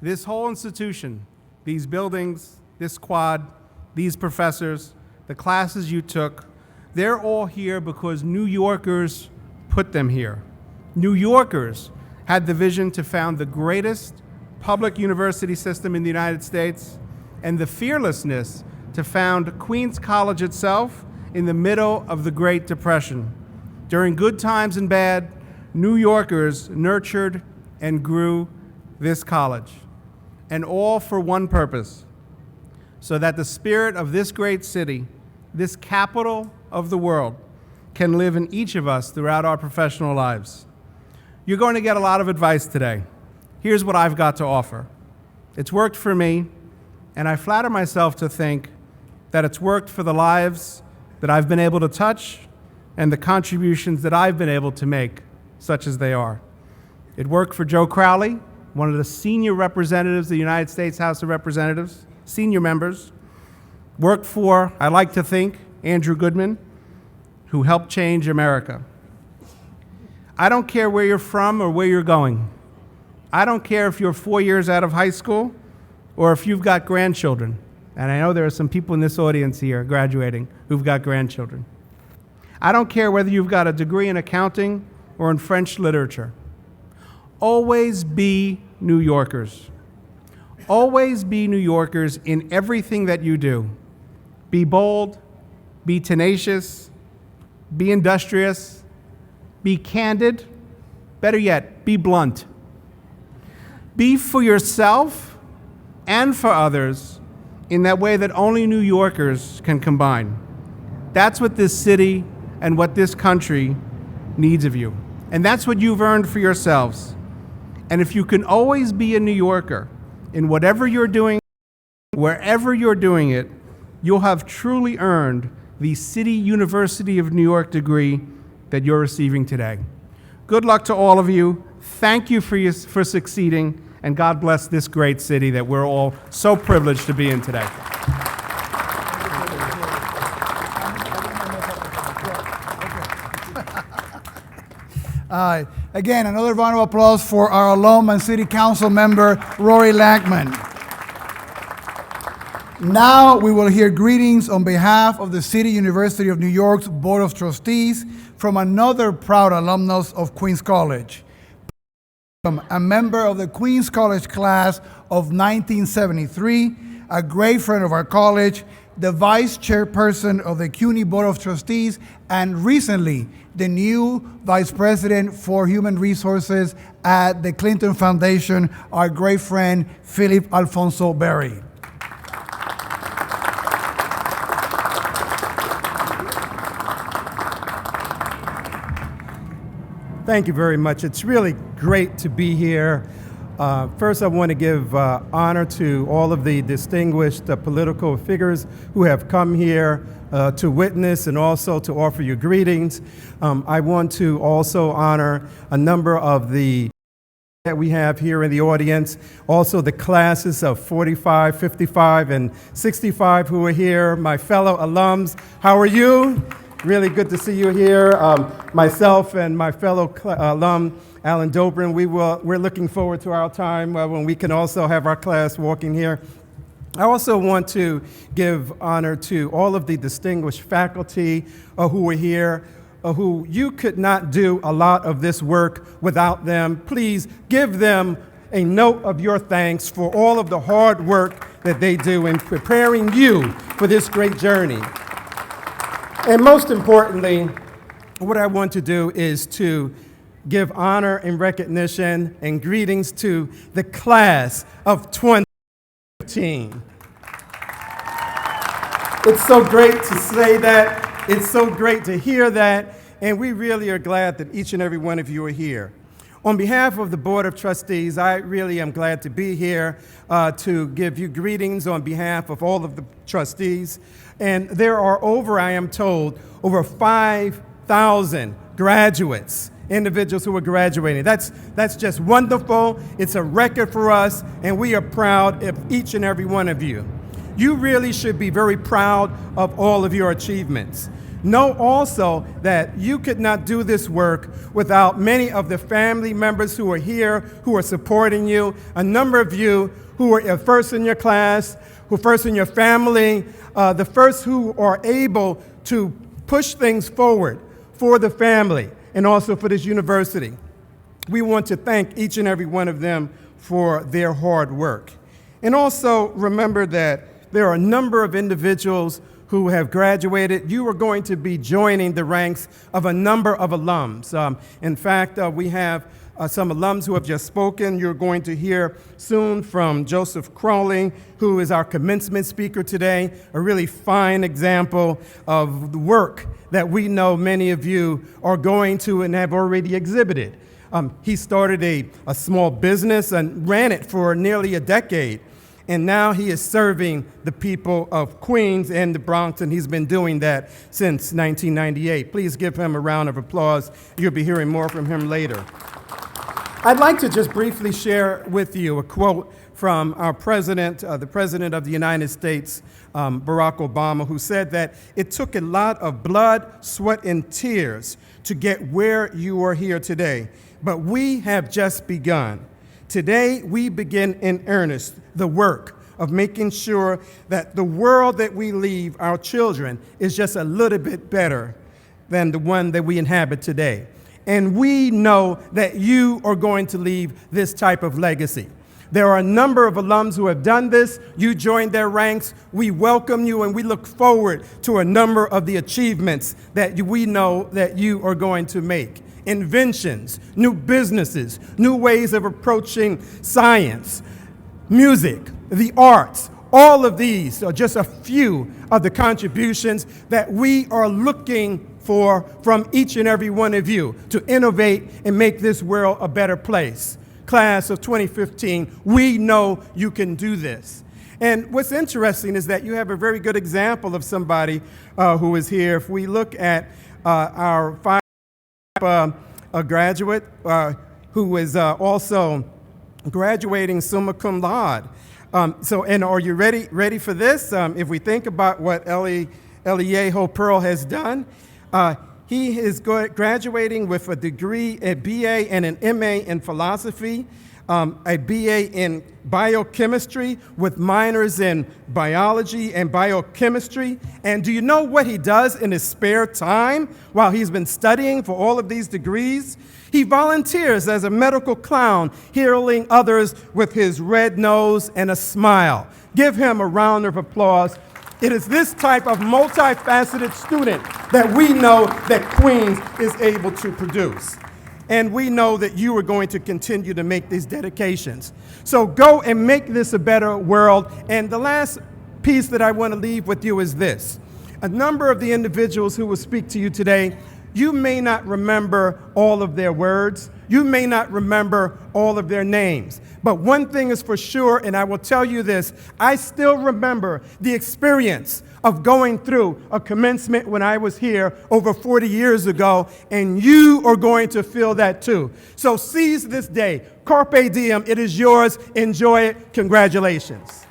This whole institution, these buildings, this quad, these professors, the classes you took, they're all here because New Yorkers put them here. New Yorkers had the vision to found the greatest public university system in the United States and the fearlessness to found Queens College itself in the middle of the Great Depression. During good times and bad, New Yorkers nurtured and grew this college, and all for one purpose, so that the spirit of this great city, this capital of the world, can live in each of us throughout our professional lives. You're going to get a lot of advice today. Here's what I've got to offer. It's worked for me, and I flatter myself to think that it's worked for the lives that I've been able to touch and the contributions that I've been able to make, such as they are. It worked for Joe Crowley, one of the senior representatives of the United States House of Representatives, senior members. Worked for, I like to think, Andrew Goodman, who helped change America. I don't care where you're from or where you're going. I don't care if you're 4 years out of high school or if you've got grandchildren. And I know there are some people in this audience here graduating who've got grandchildren. I don't care whether you've got a degree in accounting or in French literature. Always be New Yorkers. Always be New Yorkers in everything that you do. Be bold, be tenacious, be industrious, be candid, better yet, be blunt. Be for yourself and for others in that way that only New Yorkers can combine. That's what this city and what this country needs of you. And that's what you've earned for yourselves. And if you can always be a New Yorker in whatever you're doing, wherever you're doing it, you'll have truly earned the City University of New York degree that you're receiving today. Good luck to all of you. Thank you for succeeding, and God bless this great city that we're all so privileged to be in today. Again, another round of applause for our alum and city council member, Rory Lankman. Now we will hear greetings on behalf of the City University of New York's Board of Trustees from another proud alumnus of Queens College, a member of the Queens College class of 1973, a great friend of our college, the vice chairperson of the CUNY Board of Trustees, and recently the new vice president for human resources at the Clinton Foundation, our great friend, Philip Alfonso Berry. Thank you very much. It's really great to be here. First, I want to give honor to all of the distinguished political figures who have come here to witness and also to offer you greetings. I want to also honor a number of the that we have here in the audience, also the classes of 45, 55, and 65 who are here, my fellow alums. How are you? Really good to see you here. Myself and my fellow alum, Alan Dobrin, we're looking forward to our time when we can also have our class walking here. I also want to give honor to all of the distinguished faculty who are here, who you could not do a lot of this work without them. Please give them a note of your thanks for all of the hard work that they do in preparing you for this great journey. And most importantly, what I want to do is to give honor and recognition and greetings to the class of 2015. It's so great to say that. It's so great to hear that. And we really are glad that each and every one of you are here. On behalf of the Board of Trustees, I really am glad to be here to give you greetings on behalf of all of the trustees. And there are I am told, over 5,000 graduates, individuals who are graduating. That's just wonderful. It's a record for us, and we are proud of each and every one of you. You really should be very proud of all of your achievements. Know also that you could not do this work without many of the family members who are here, who are supporting you, a number of you who are first in your class, who are first in your family, the first who are able to push things forward for the family and also for this university. We want to thank each and every one of them for their hard work. And also remember that there are a number of individuals who have graduated. You are going to be joining the ranks of a number of alums. In fact, we have some alums who have just spoken. You're going to hear soon from Joseph Crowley, who is our commencement speaker today, a really fine example of the work that we know many of you are going to and have already exhibited. He started a small business and ran it for nearly a decade. And now he is serving the people of Queens and the Bronx, and he's been doing that since 1998. Please give him a round of applause. You'll be hearing more from him later. I'd like to just briefly share with you a quote from our president, the President of the United States, Barack Obama, who said that it took a lot of blood, sweat, and tears to get where you are here today, but we have just begun. Today, we begin in earnest the work of making sure that the world that we leave our children is just a little bit better than the one that we inhabit today. And we know that you are going to leave this type of legacy. There are a number of alums who have done this. You joined their ranks. We welcome you, and we look forward to a number of the achievements that we know that you are going to make. Inventions, new businesses, new ways of approaching science, music, the arts. All of these are just a few of the contributions that we are looking for from each and every one of you to innovate and make this world a better place. Class of 2015, we know you can do this. And what's interesting is that you have a very good example of somebody who is here. If we look at our a graduate who is also graduating summa cum laude. And are you ready for this? If we think about what Elieho Pearl has done, he is graduating with a degree, a BA and an MA in philosophy, a BA in biochemistry with minors in biology and biochemistry. And do you know what he does in his spare time while he's been studying for all of these degrees? He volunteers as a medical clown, healing others with his red nose and a smile. Give him a round of applause. It is this type of multifaceted student that we know that Queens is able to produce. And we know that you are going to continue to make these dedications. So go and make this a better world. And the last piece that I want to leave with you is this. A number of the individuals who will speak to you today, you may not remember all of their words. You may not remember all of their names. But one thing is for sure, and I will tell you this, I still remember the experience of going through a commencement when I was here over 40 years ago, and you are going to feel that too. So seize this day. Carpe diem. It is yours. Enjoy it. Congratulations.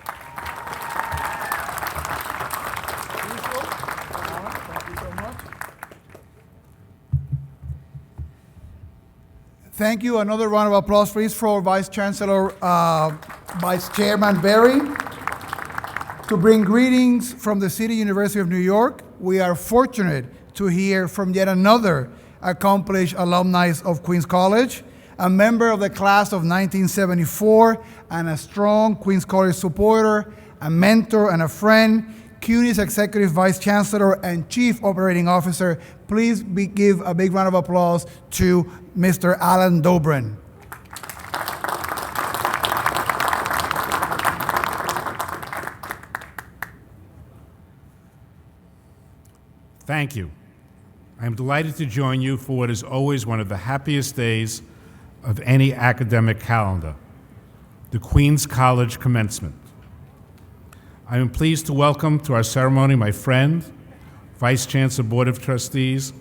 Thank you. Another round of applause, please, for our Vice Chancellor, Vice Chairman Berry. To bring greetings from the City University of New York, we are fortunate to hear from yet another accomplished alumni of Queens College, a member of the class of 1974, and a strong Queens College supporter, a mentor and a friend, CUNY's Executive Vice Chancellor and Chief Operating Officer. Please give a big round of applause to Mr. Alan Dobrin. Thank you. I am delighted to join you for what is always one of the happiest days of any academic calendar, the Queens College Commencement. I am pleased to welcome to our ceremony my friend, Vice Chancellor Board of Trustees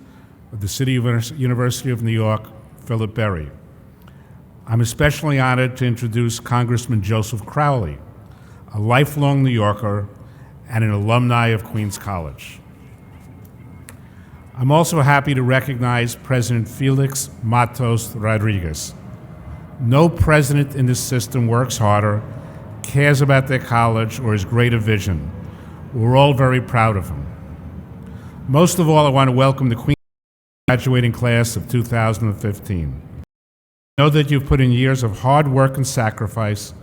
of the University of New York, Philip Berry. I'm especially honored to introduce Congressman Joseph Crowley, a lifelong New Yorker and an alumni of Queens College. I'm also happy to recognize President Felix Matos Rodriguez. No president in this system works harder, cares about their college, or has greater vision. We're all very proud of him. Most of all, I want to welcome the Queens graduating class of 2015. I know that you've put in years of hard work and sacrifice,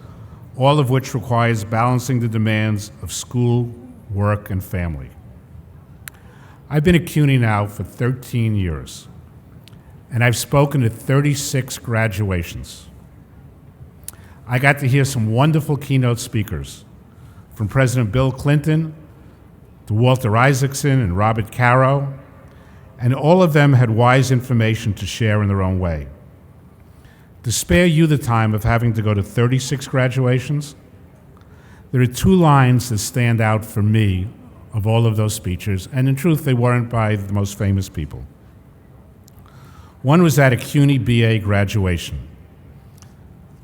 all of which requires balancing the demands of school, work, and family. I've been at CUNY now for 13 years, and I've spoken at 36 graduations. I got to hear some wonderful keynote speakers, from President Bill Clinton to Walter Isaacson and Robert Caro, and all of them had wise information to share in their own way. To spare you the time of having to go to 36 graduations, there are two lines that stand out for me of all of those speeches, and in truth, they weren't by the most famous people. One was at a CUNY BA graduation.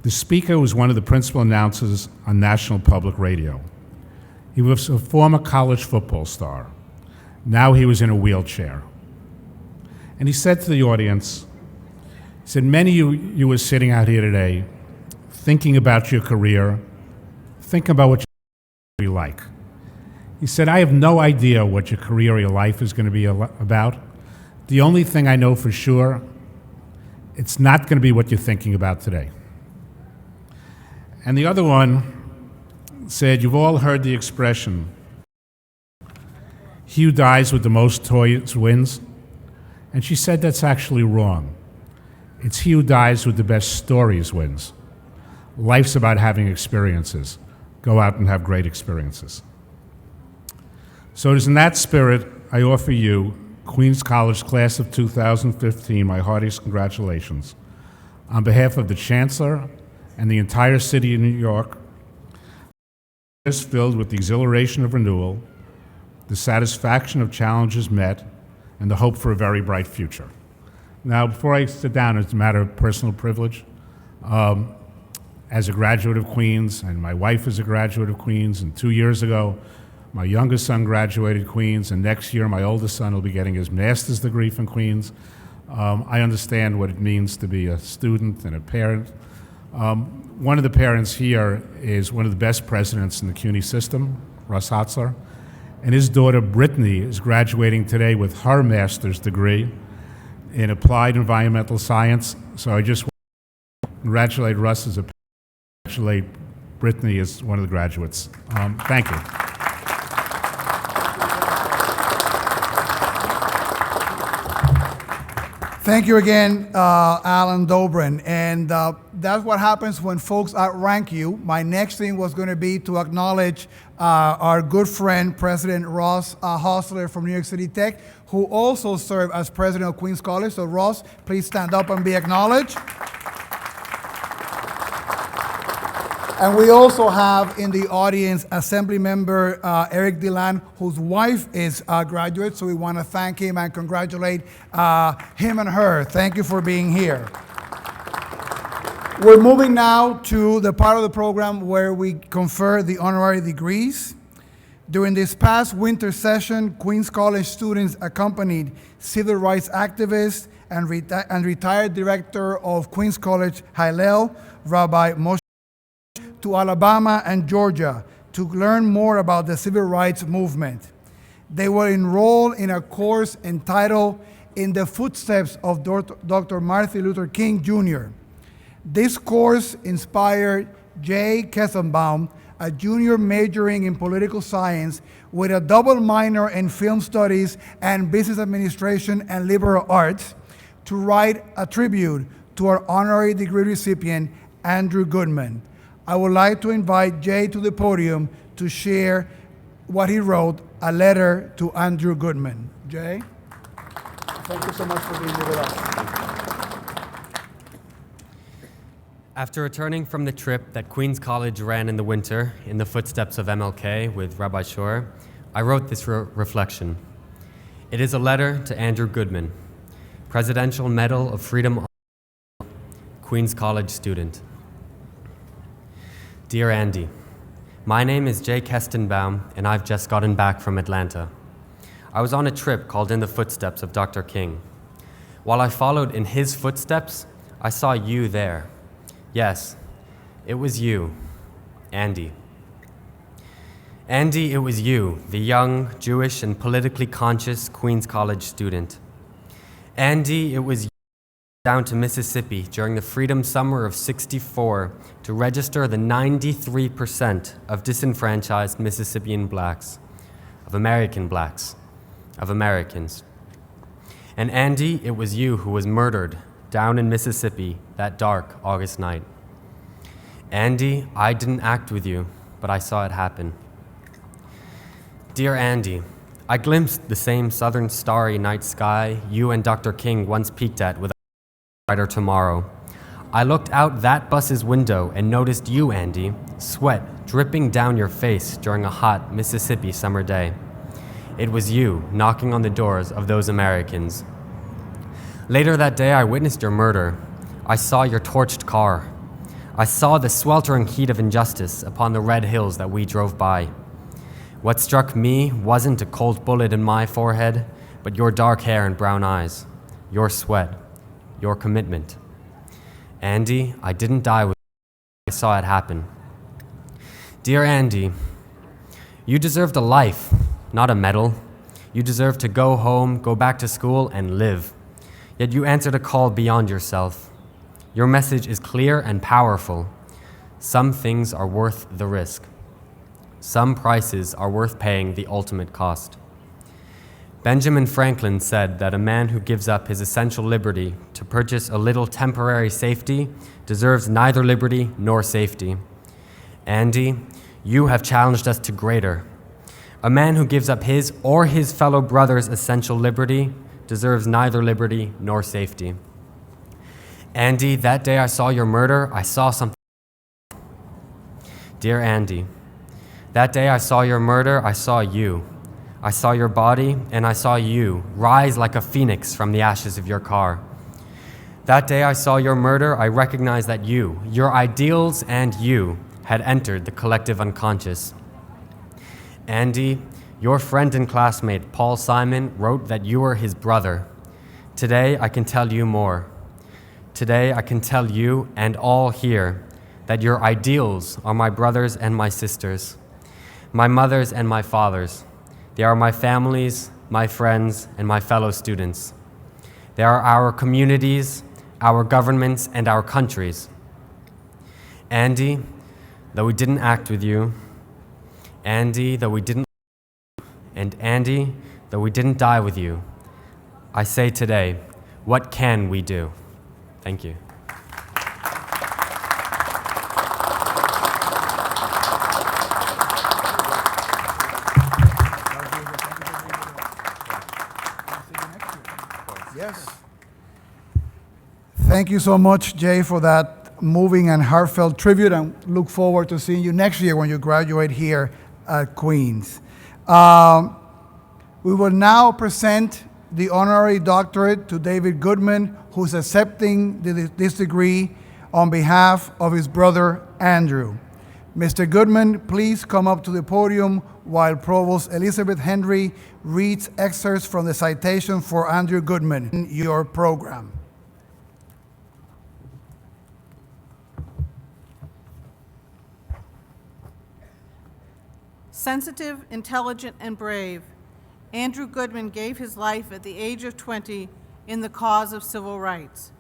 The speaker was one of the principal announcers on National Public Radio. He was a former college football star. Now he was in a wheelchair. And he said to the audience, he said, many of you were sitting out here today thinking about your career, thinking about what you like. He said, I have no idea what your career or your life is going to be about. The only thing I know for sure, it's not going to be what you're thinking about today. And the other one said, you've all heard the expression, he who dies with the most toys wins. And she said that's actually wrong. It's he who dies with the best stories wins. Life's about having experiences. Go out and have great experiences. So it is in that spirit I offer you, Queens College Class of 2015, my heartiest congratulations. On behalf of the Chancellor and the entire city of New York, is filled with the exhilaration of renewal, the satisfaction of challenges met, and the hope for a very bright future. Now, before I sit down, it's a matter of personal privilege. As a graduate of Queens, and my wife is a graduate of Queens, and 2 years ago, my youngest son graduated Queens, and next year my oldest son will be getting his master's degree from Queens. I understand what it means to be a student and a parent. One of the parents here is one of the best presidents in the CUNY system, Russ Hotzler, and his daughter Brittany is graduating today with her master's degree in applied environmental science. So I just want to congratulate Russ as a parent, congratulate Brittany as one of the graduates. Thank you. Thank you again, Alan Dobrin. And that's what happens when folks outrank you. My next thing was going to be to acknowledge our good friend, President Ross Hostler from New York City Tech, who also served as president of Queens College. So Ross, please stand up and be acknowledged. And we also have in the audience Assembly Member Eric Delan, whose wife is a graduate, so we want to thank him and congratulate him and her. Thank you for being here. We're moving now to the part of the program where we confer the honorary degrees. During this past winter session, Queens College students accompanied civil rights activist and retired director of Queens College, Hillel, Rabbi Moshe, to Alabama and Georgia to learn more about the civil rights movement. They were enrolled in a course entitled In the Footsteps of Dr. Martin Luther King, Jr. This course inspired Jay Kessenbaum, a junior majoring in political science with a double minor in film studies and business administration and liberal arts, to write a tribute to our honorary degree recipient, Andrew Goodman. I would like to invite Jay to the podium to share what he wrote, a letter to Andrew Goodman. Jay, thank you so much for being here with us. After returning from the trip that Queens College ran in the winter in the footsteps of MLK with Rabbi Shor, I wrote this reflection. It is a letter to Andrew Goodman, Presidential Medal of Freedom, Queens College student. Dear Andy, my name is Jay Kestenbaum, and I've just gotten back from Atlanta. I was on a trip called In the Footsteps of Dr. King. While I followed in his footsteps, I saw you there. Yes, it was you, Andy. Andy, it was you, the young, Jewish, and politically conscious Queens College student. Andy, it was you down to Mississippi during the Freedom Summer of '64 to register the 93% of disenfranchised Mississippian blacks, of American blacks, of Americans. And Andy, it was you who was murdered down in Mississippi that dark August night. Andy, I didn't act with you, but I saw it happen. Dear Andy, I glimpsed the same southern starry night sky you and Dr. King once peeked at with a brighter tomorrow. I looked out that bus's window and noticed you, Andy, sweat dripping down your face during a hot Mississippi summer day. It was you knocking on the doors of those Americans. Later that day, I witnessed your murder. I saw your torched car. I saw the sweltering heat of injustice upon the red hills that we drove by. What struck me wasn't a cold bullet in my forehead, but your dark hair and brown eyes, your sweat, your commitment. Andy, I didn't die with you. I saw it happen. Dear Andy, you deserved a life, not a medal. You deserved to go home, go back to school, and live. Yet you answered a call beyond yourself. Your message is clear and powerful. Some things are worth the risk. Some prices are worth paying the ultimate cost. Benjamin Franklin said that a man who gives up his essential liberty to purchase a little temporary safety deserves neither liberty nor safety. Andy, you have challenged us to greater. A man who gives up his or his fellow brother's essential liberty deserves neither liberty nor safety. Andy, that day I saw your murder, I saw something. Dear Andy, that day I saw your murder, I saw you. I saw your body, and I saw you rise like a phoenix from the ashes of your car. That day I saw your murder, I recognized that you, your ideals and you, had entered the collective unconscious. Andy, your friend and classmate, Paul Simon, wrote that you were his brother. Today, I can tell you more. Today, I can tell you and all here that your ideals are my brothers and my sisters, my mothers and my fathers. They are my families, my friends, and my fellow students. They are our communities, our governments, and our countries. Andy, though we didn't act with you, Andy, though we didn't, and Andy, though we didn't die with you, I say today, what can we do? Thank you. Yes. Thank you so much, Jay, for that moving and heartfelt tribute, and look forward to seeing you next year when you graduate here at Queens. We will now present the honorary doctorate to David Goodman, who's accepting this degree on behalf of his brother, Andrew. Mr. Goodman, please come up to the podium while Provost Elizabeth Henry reads excerpts from the citation for Andrew Goodman in your program. Sensitive, intelligent, and brave, Andrew Goodman gave his life at the age of 20 in the cause of civil rights.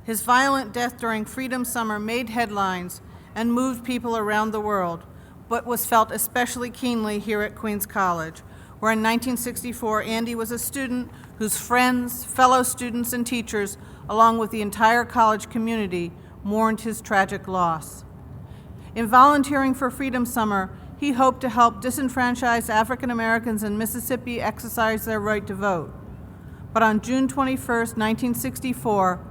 His violent death during Freedom Summer made headlines and moved people around the world, but was felt especially keenly here at Queens College, where in 1964, Andy was a student whose friends, fellow students, and teachers, along with the entire college community, mourned his tragic loss. In volunteering for Freedom Summer, he hoped to help disenfranchised African Americans in Mississippi exercise their right to vote. But on June 21, 1964,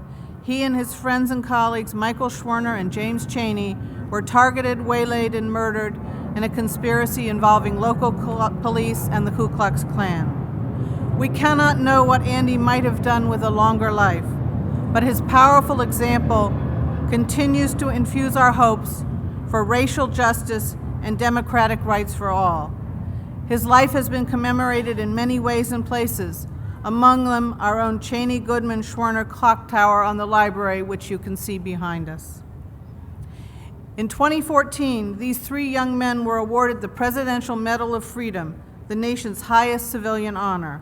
he and his friends and colleagues, Michael Schwerner and James Chaney, were targeted, waylaid, and murdered in a conspiracy involving local police and the Ku Klux Klan. We cannot know what Andy might have done with a longer life, but his powerful example continues to infuse our hopes for racial justice and democratic rights for all. His life has been commemorated in many ways and places, among them our own Cheney Goodman Schwerner clock tower on the library, which you can see behind us. In 2014, these three young men were awarded the Presidential Medal of Freedom, the nation's highest civilian honor.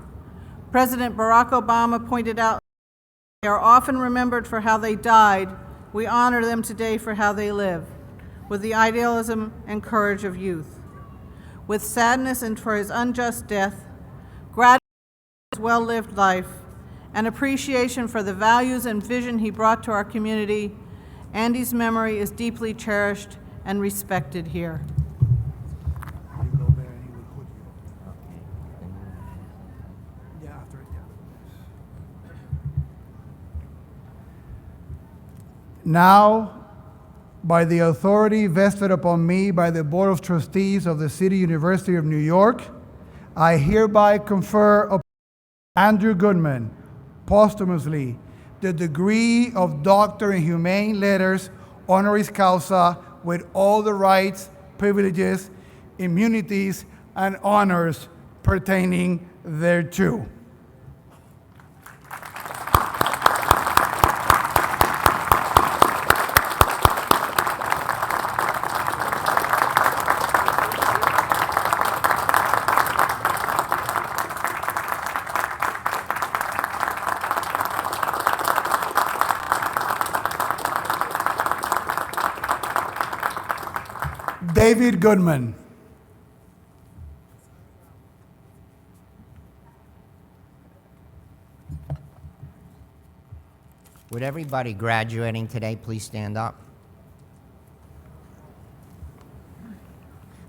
President Barack Obama pointed out they are often remembered for how they died. We honor them today for how they live, with the idealism and courage of youth. With sadness and for his unjust death, gratitude for his well-lived life, and appreciation for the values and vision he brought to our community, Andy's memory is deeply cherished and respected here. Now, by the authority vested upon me by the Board of Trustees of the City University of New York, I hereby confer upon Andrew Goodman posthumously the degree of Doctor in Humane Letters honoris causa with all the rights, privileges, immunities, and honors pertaining thereto. David Goodman. Would everybody graduating today please stand up?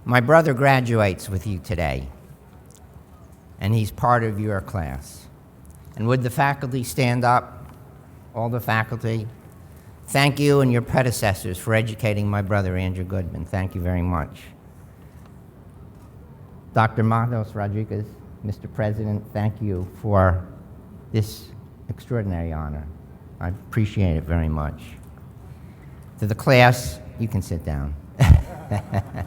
My brother graduates with you today, and he's part of your class. And would the faculty stand up? All the faculty? Thank you and your predecessors for educating my brother, Andrew Goodman. Thank you very much. Dr. Matos Rodriguez, Mr. President, thank you for this extraordinary honor. I appreciate it very much. To the class, you can sit down. I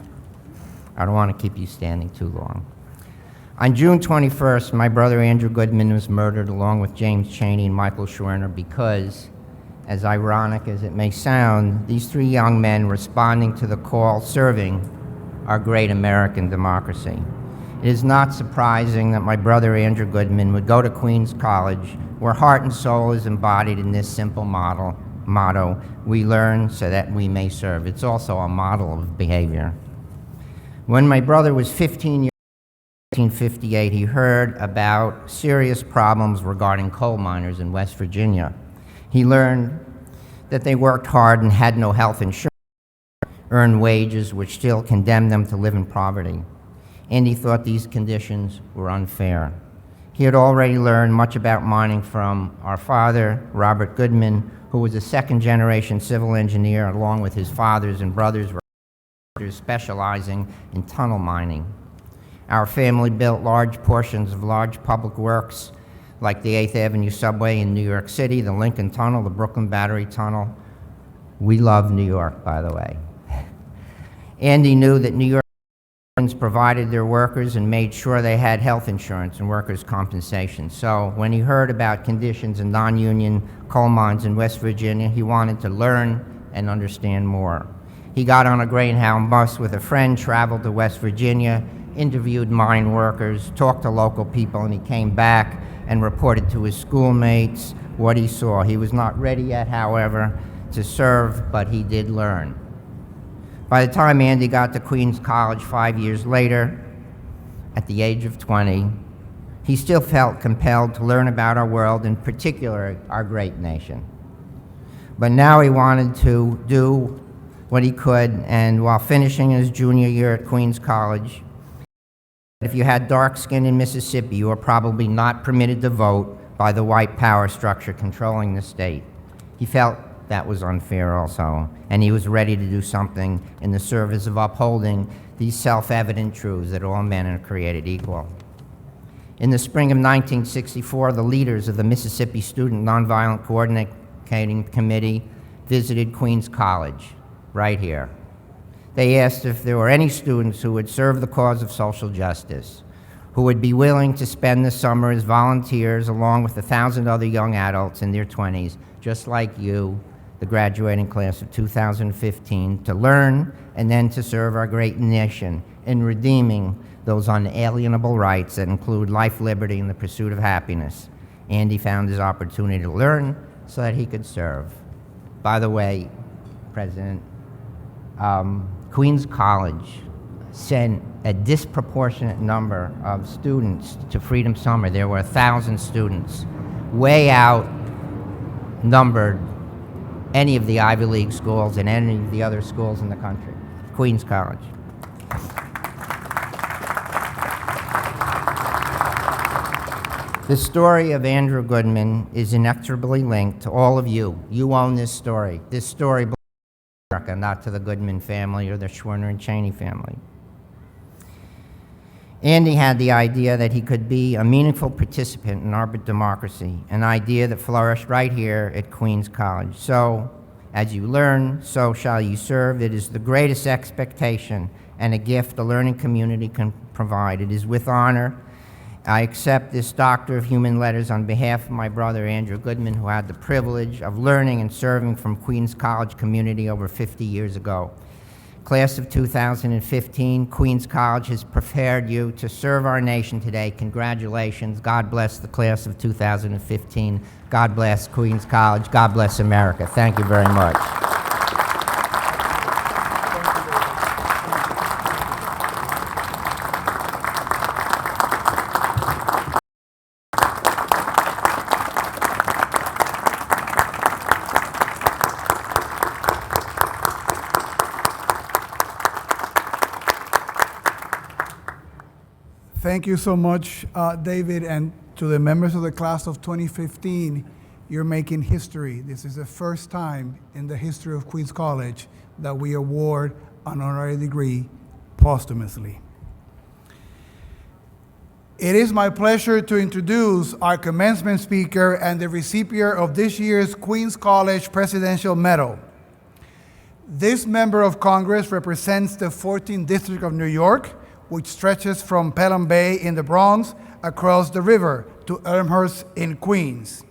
don't want to keep you standing too long. On June 21st, my brother Andrew Goodman was murdered along with James Chaney and Michael Schwerner because, as ironic as it may sound, these three young men responding to the call serving our great American democracy. It is not surprising that my brother Andrew Goodman would go to Queens College, where heart and soul is embodied in this simple motto, we learn so that we may serve. It's also a model of behavior. When my brother was 15 years old in 1958, he heard about serious problems regarding coal miners in West Virginia. He learned that they worked hard and had no health insurance, earned wages which still condemned them to live in poverty. And he thought these conditions were unfair. He had already learned much about mining from our father, Robert Goodman, who was a second-generation civil engineer, along with his fathers and brothers specializing in tunnel mining. Our family built large portions of large public works like the 8th Avenue subway in New York City, the Lincoln Tunnel, the Brooklyn Battery Tunnel. We love New York, by the way. Andy knew that New York provided their workers and made sure they had health insurance and workers' compensation. So when he heard about conditions in non-union coal mines in West Virginia, he wanted to learn and understand more. He got on a Greyhound bus with a friend, traveled to West Virginia, interviewed mine workers, talked to local people, and he came back and reported to his schoolmates what he saw. He was not ready yet, however, to serve, but he did learn. By the time Andy got to Queens College 5 years later, at the age of 20, he still felt compelled to learn about our world, in particular our great nation. But now he wanted to do what he could, and while finishing his junior year at Queens College, if you had dark skin in Mississippi, you were probably not permitted to vote by the white power structure controlling the state. He felt that was unfair also, and he was ready to do something in the service of upholding these self-evident truths that all men are created equal. In the spring of 1964, the leaders of the Mississippi Student Nonviolent Coordinating Committee visited Queens College, right here. They asked if there were any students who would serve the cause of social justice, who would be willing to spend the summer as volunteers along with 1,000 other young adults in their 20s, just like you, the graduating class of 2015, to learn and then to serve our great nation in redeeming those unalienable rights that include life, liberty, and the pursuit of happiness. Andy found his opportunity to learn so that he could serve. By the way, President, Queens College sent a disproportionate number of students to Freedom Summer. There were 1,000 students, way outnumbered any of the Ivy League schools and any of the other schools in the country. Queens College. The story of Andrew Goodman is inexorably linked to all of you. You own this story. This story belongs to America, not to the Goodman family or the Schwerner and Cheney family. Andy had the idea that he could be a meaningful participant in our democracy, an idea that flourished right here at Queens College. So, as you learn, so shall you serve. It is the greatest expectation and a gift the learning community can provide. It is with honor I accept this Doctor of Human Letters on behalf of my brother Andrew Goodman, who had the privilege of learning and serving from Queens College community over 50 years ago. Class of 2015, Queens College has prepared you to serve our nation today. Congratulations. God bless the class of 2015. God bless Queens College. God bless America. Thank you very much. Thank you so much, David, and to the members of the class of 2015, you're making history. This is the first time in the history of Queens College that we award an honorary degree posthumously. It is my pleasure to introduce our commencement speaker and the recipient of this year's Queens College Presidential Medal. This member of Congress represents the 14th District of New York, which stretches from Pelham Bay in the Bronx across the river to Elmhurst in Queens.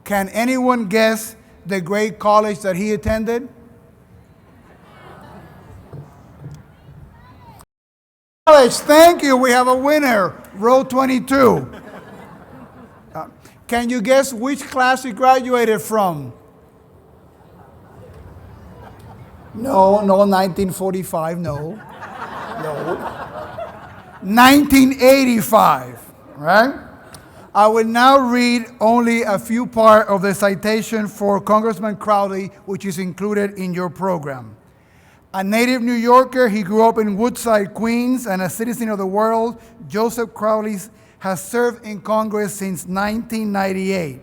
Can anyone guess the great college that he attended? College, thank you, we have a winner, row 22. Can you guess which class he graduated from? No, 1945, no. 1985, right? I will now read only a few parts of the citation for Congressman Crowley, which is included in your program. A native New Yorker, he grew up in Woodside, Queens, and a citizen of the world, Joseph Crowley has served in Congress since 1998.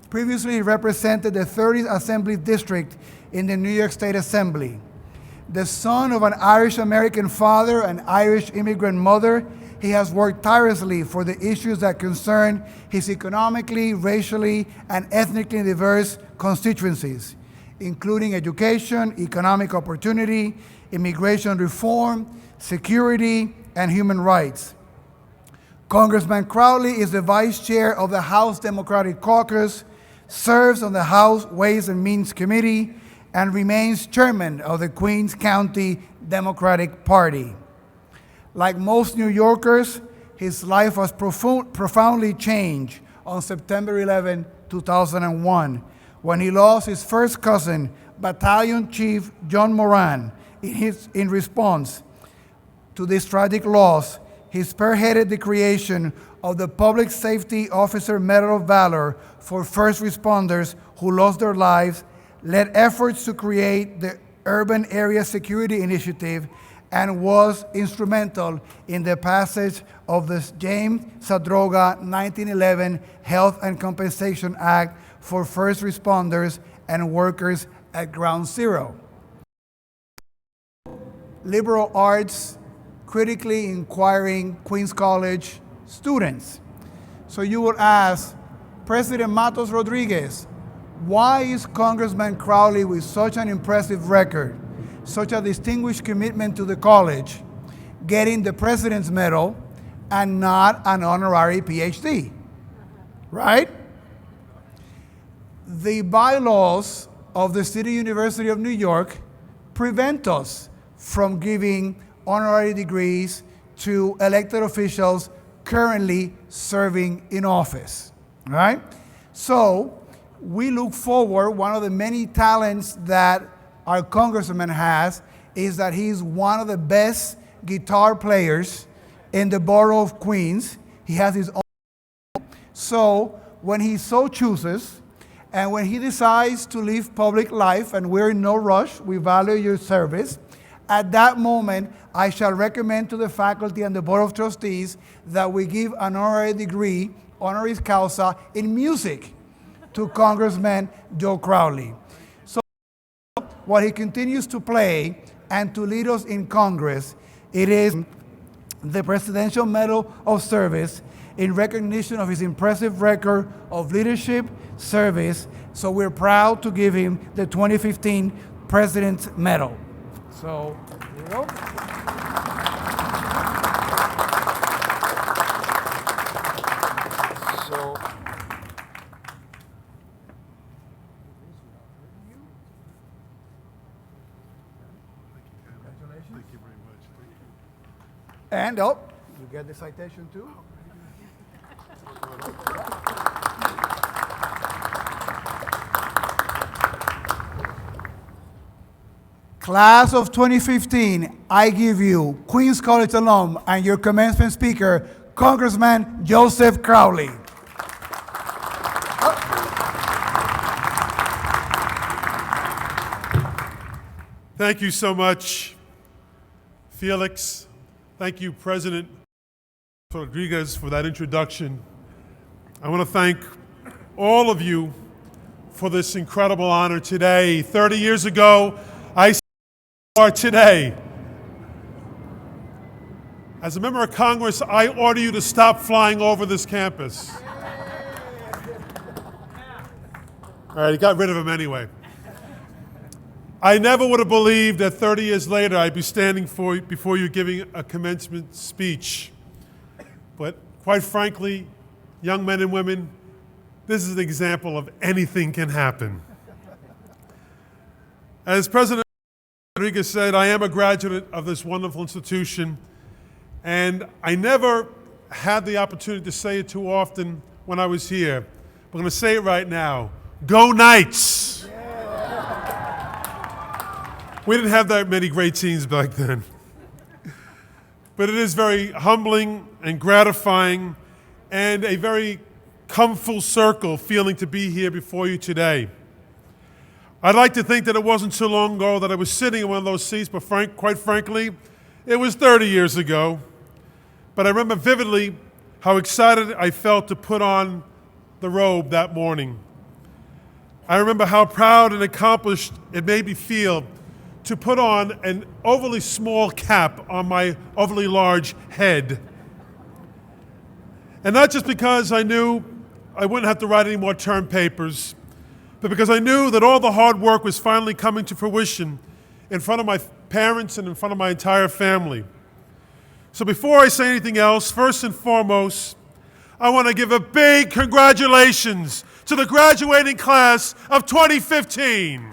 Previously, he represented the 30th Assembly District in the New York State Assembly. The son of an Irish-American father and Irish immigrant mother, he has worked tirelessly for the issues that concern his economically, racially, and ethnically diverse constituencies, including education, economic opportunity, immigration reform, security, and human rights. Congressman Crowley is the vice chair of the House Democratic Caucus, serves on the House Ways and Means Committee, and remains chairman of the Queens County Democratic Party. Like most New Yorkers, his life was profoundly changed on September 11, 2001, when he lost his first cousin, Battalion Chief John Moran. In response to this tragic loss, he spearheaded the creation of the Public Safety Officer Medal of Valor for first responders who lost their lives, led efforts to create the Urban Area Security Initiative, and was instrumental in the passage of the James Zadroga 1911 Health and Compensation Act for first responders and workers at Ground Zero. Liberal arts, critically inquiring Queens College students. So you would ask, President Matos Rodriguez, why is Congressman Crowley, with such an impressive record, such a distinguished commitment to the college, getting the President's Medal and not an honorary PhD? Right? The bylaws of the City University of New York prevent us from giving honorary degrees to elected officials currently serving in office, right? So we look forward, one of the many talents that our congressman has is that he's one of the best guitar players in the borough of Queens. He has his own. So when he so chooses, and when he decides to leave public life, and we're in no rush, we value your service, at that moment, I shall recommend to the faculty and the Board of Trustees that we give an honorary degree, honoris causa, in music to Congressman Joe Crowley. So while he continues to play and to lead us in Congress, it is the Presidential Medal of Service in recognition of his impressive record of leadership, service. So we're proud to give him the 2015 President's Medal. So, here you go. So, congratulations. Thank you very much. And, oh, you get the citation too? Class of 2015, I give you Queens College alum and your commencement speaker, Congressman Joseph Crowley. Thank you so much, Felix. Thank you, President Rodriguez, for that introduction. I want to thank all of you for this incredible honor today. 30 years ago, I are today. As a member of Congress, I order you to stop flying over this campus. All right, he got rid of him anyway. I never would have believed that 30 years later I'd be standing before you giving a commencement speech. But quite frankly, young men and women, this is an example of anything can happen. As President Rodriguez said, I am a graduate of this wonderful institution, and I never had the opportunity to say it too often when I was here. But I'm going to say it right now. Go Knights! We didn't have that many great teams back then. But it is very humbling and gratifying and a very come full circle feeling to be here before you today. I'd like to think that it wasn't too long ago that I was sitting in one of those seats, but quite frankly, it was 30 years ago. But I remember vividly how excited I felt to put on the robe that morning. I remember how proud and accomplished it made me feel to put on an overly small cap on my overly large head. And not just because I knew I wouldn't have to write any more term papers, but because I knew that all the hard work was finally coming to fruition in front of my parents and in front of my entire family. So before I say anything else, first and foremost, I want to give a big congratulations to the graduating class of 2015.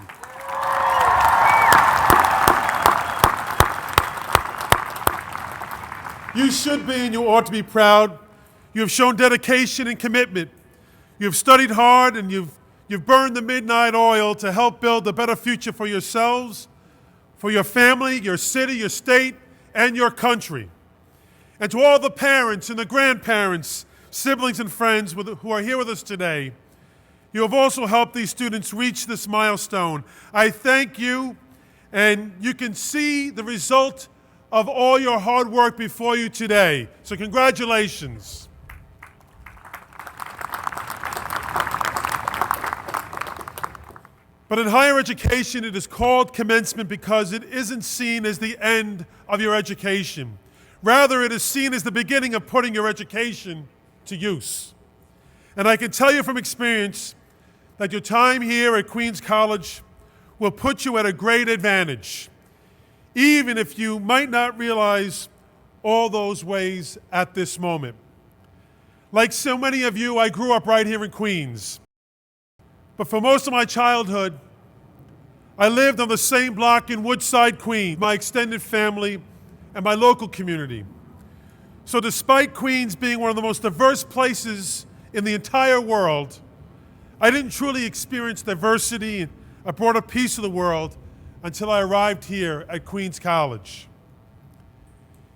You should be and you ought to be proud. You have shown dedication and commitment. You have studied hard and you've burned the midnight oil to help build a better future for yourselves, for your family, your city, your state, and your country. And to all the parents and the grandparents, siblings and friends who are here with us today, you have also helped these students reach this milestone. I thank you, and you can see the result of all your hard work before you today. So congratulations. But in higher education, it is called commencement because it isn't seen as the end of your education. Rather, it is seen as the beginning of putting your education to use. And I can tell you from experience that your time here at Queens College will put you at a great advantage, even if you might not realize all those ways at this moment. Like so many of you, I grew up right here in Queens. But for most of my childhood, I lived on the same block in Woodside, Queens, my extended family and my local community. So despite Queens being one of the most diverse places in the entire world, I didn't truly experience diversity and a broader piece of the world until I arrived here at Queens College.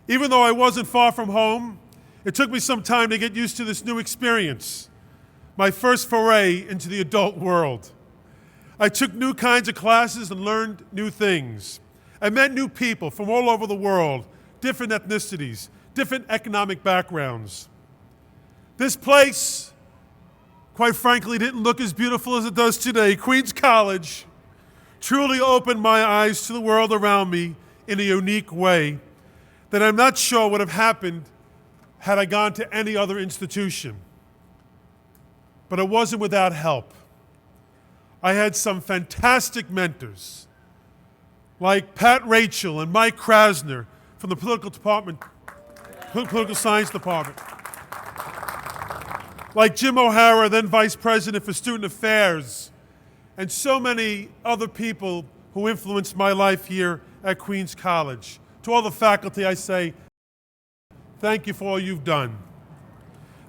Even though I wasn't far from home, it took me some time to get used to this new experience, my first foray into the adult world. I took new kinds of classes and learned new things. I met new people from all over the world, different ethnicities, different economic backgrounds. This place, quite frankly, didn't look as beautiful as it does today. Queens College truly opened my eyes to the world around me in a unique way that I'm not sure would have happened had I gone to any other institution. But it wasn't without help. I had some fantastic mentors, like Pat Rachel and Mike Krasner from the political science department, like Jim O'Hara, then Vice President for Student Affairs, and so many other people who influenced my life here at Queens College. To all the faculty, I say, thank you for all you've done.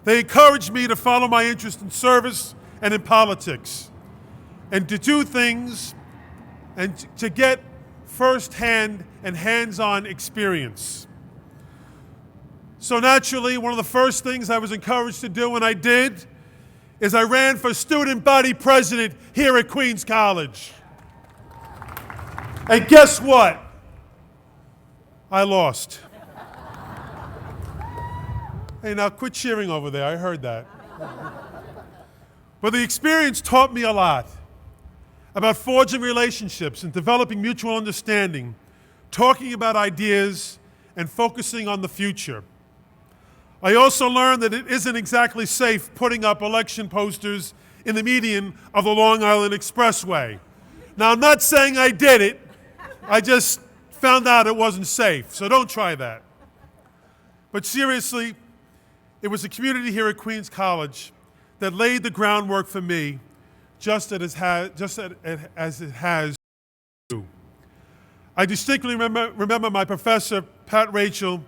They encouraged me to follow my interest in service and in politics, and to do things and to get firsthand and hands-on experience. So naturally, one of the first things I was encouraged to do, and I did, is I ran for student body president here at Queens College. And guess what? I lost. Hey, now quit cheering over there. I heard that. But the experience taught me a lot about forging relationships and developing mutual understanding, talking about ideas, and focusing on the future. I also learned that it isn't exactly safe putting up election posters in the median of the Long Island Expressway. Now, I'm not saying I did it. I just found out it wasn't safe, so don't try that. But seriously, it was a community here at Queens College that laid the groundwork for me, just as it has. I distinctly remember my professor, Pat Rachel,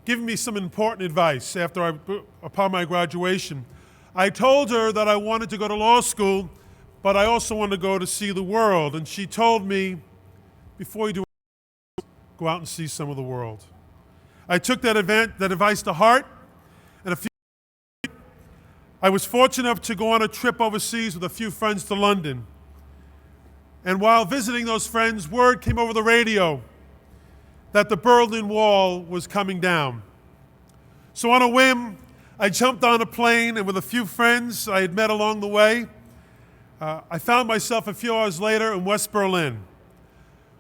giving me some important advice upon my graduation. I told her that I wanted to go to law school, but I also wanted to go to see the world. And she told me, before you do anything, go out and see some of the world. I took that advice to heart, and I was fortunate enough to go on a trip overseas with a few friends to London. And while visiting those friends, word came over the radio that the Berlin Wall was coming down. So on a whim, I jumped on a plane, and with a few friends I had met along the way, I found myself a few hours later in West Berlin.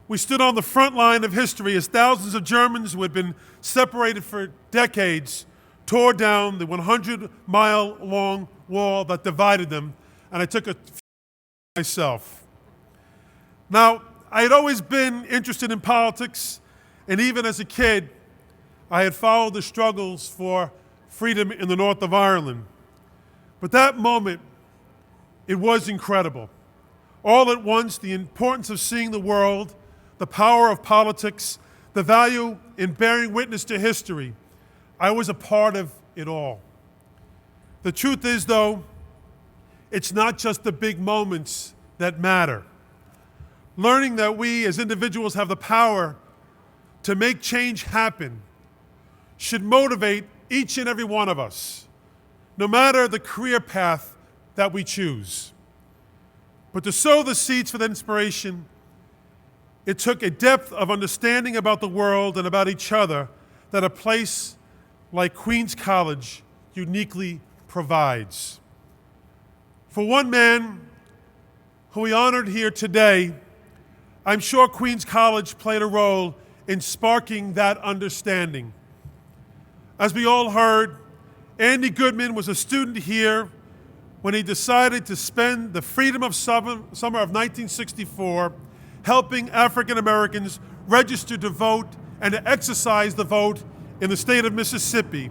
We stood on the front line of history as thousands of Germans who had been separated for decades tore down the 100-mile-long wall that divided them, and I took a few myself. Now, I had always been interested in politics, and even as a kid, I had followed the struggles for freedom in the north of Ireland. But that moment, it was incredible. All at once, the importance of seeing the world, the power of politics, the value in bearing witness to history. I was a part of it all. The truth is, though, it's not just the big moments that matter. Learning that we as individuals have the power to make change happen should motivate each and every one of us, no matter the career path that we choose. But to sow the seeds for that inspiration, it took a depth of understanding about the world and about each other that a place like Queens College uniquely provides. For one man who we honored here today, I'm sure Queens College played a role in sparking that understanding. As we all heard, Andy Goodman was a student here when he decided to spend the freedom of summer of 1964 helping African Americans register to vote and to exercise the vote in the state of Mississippi,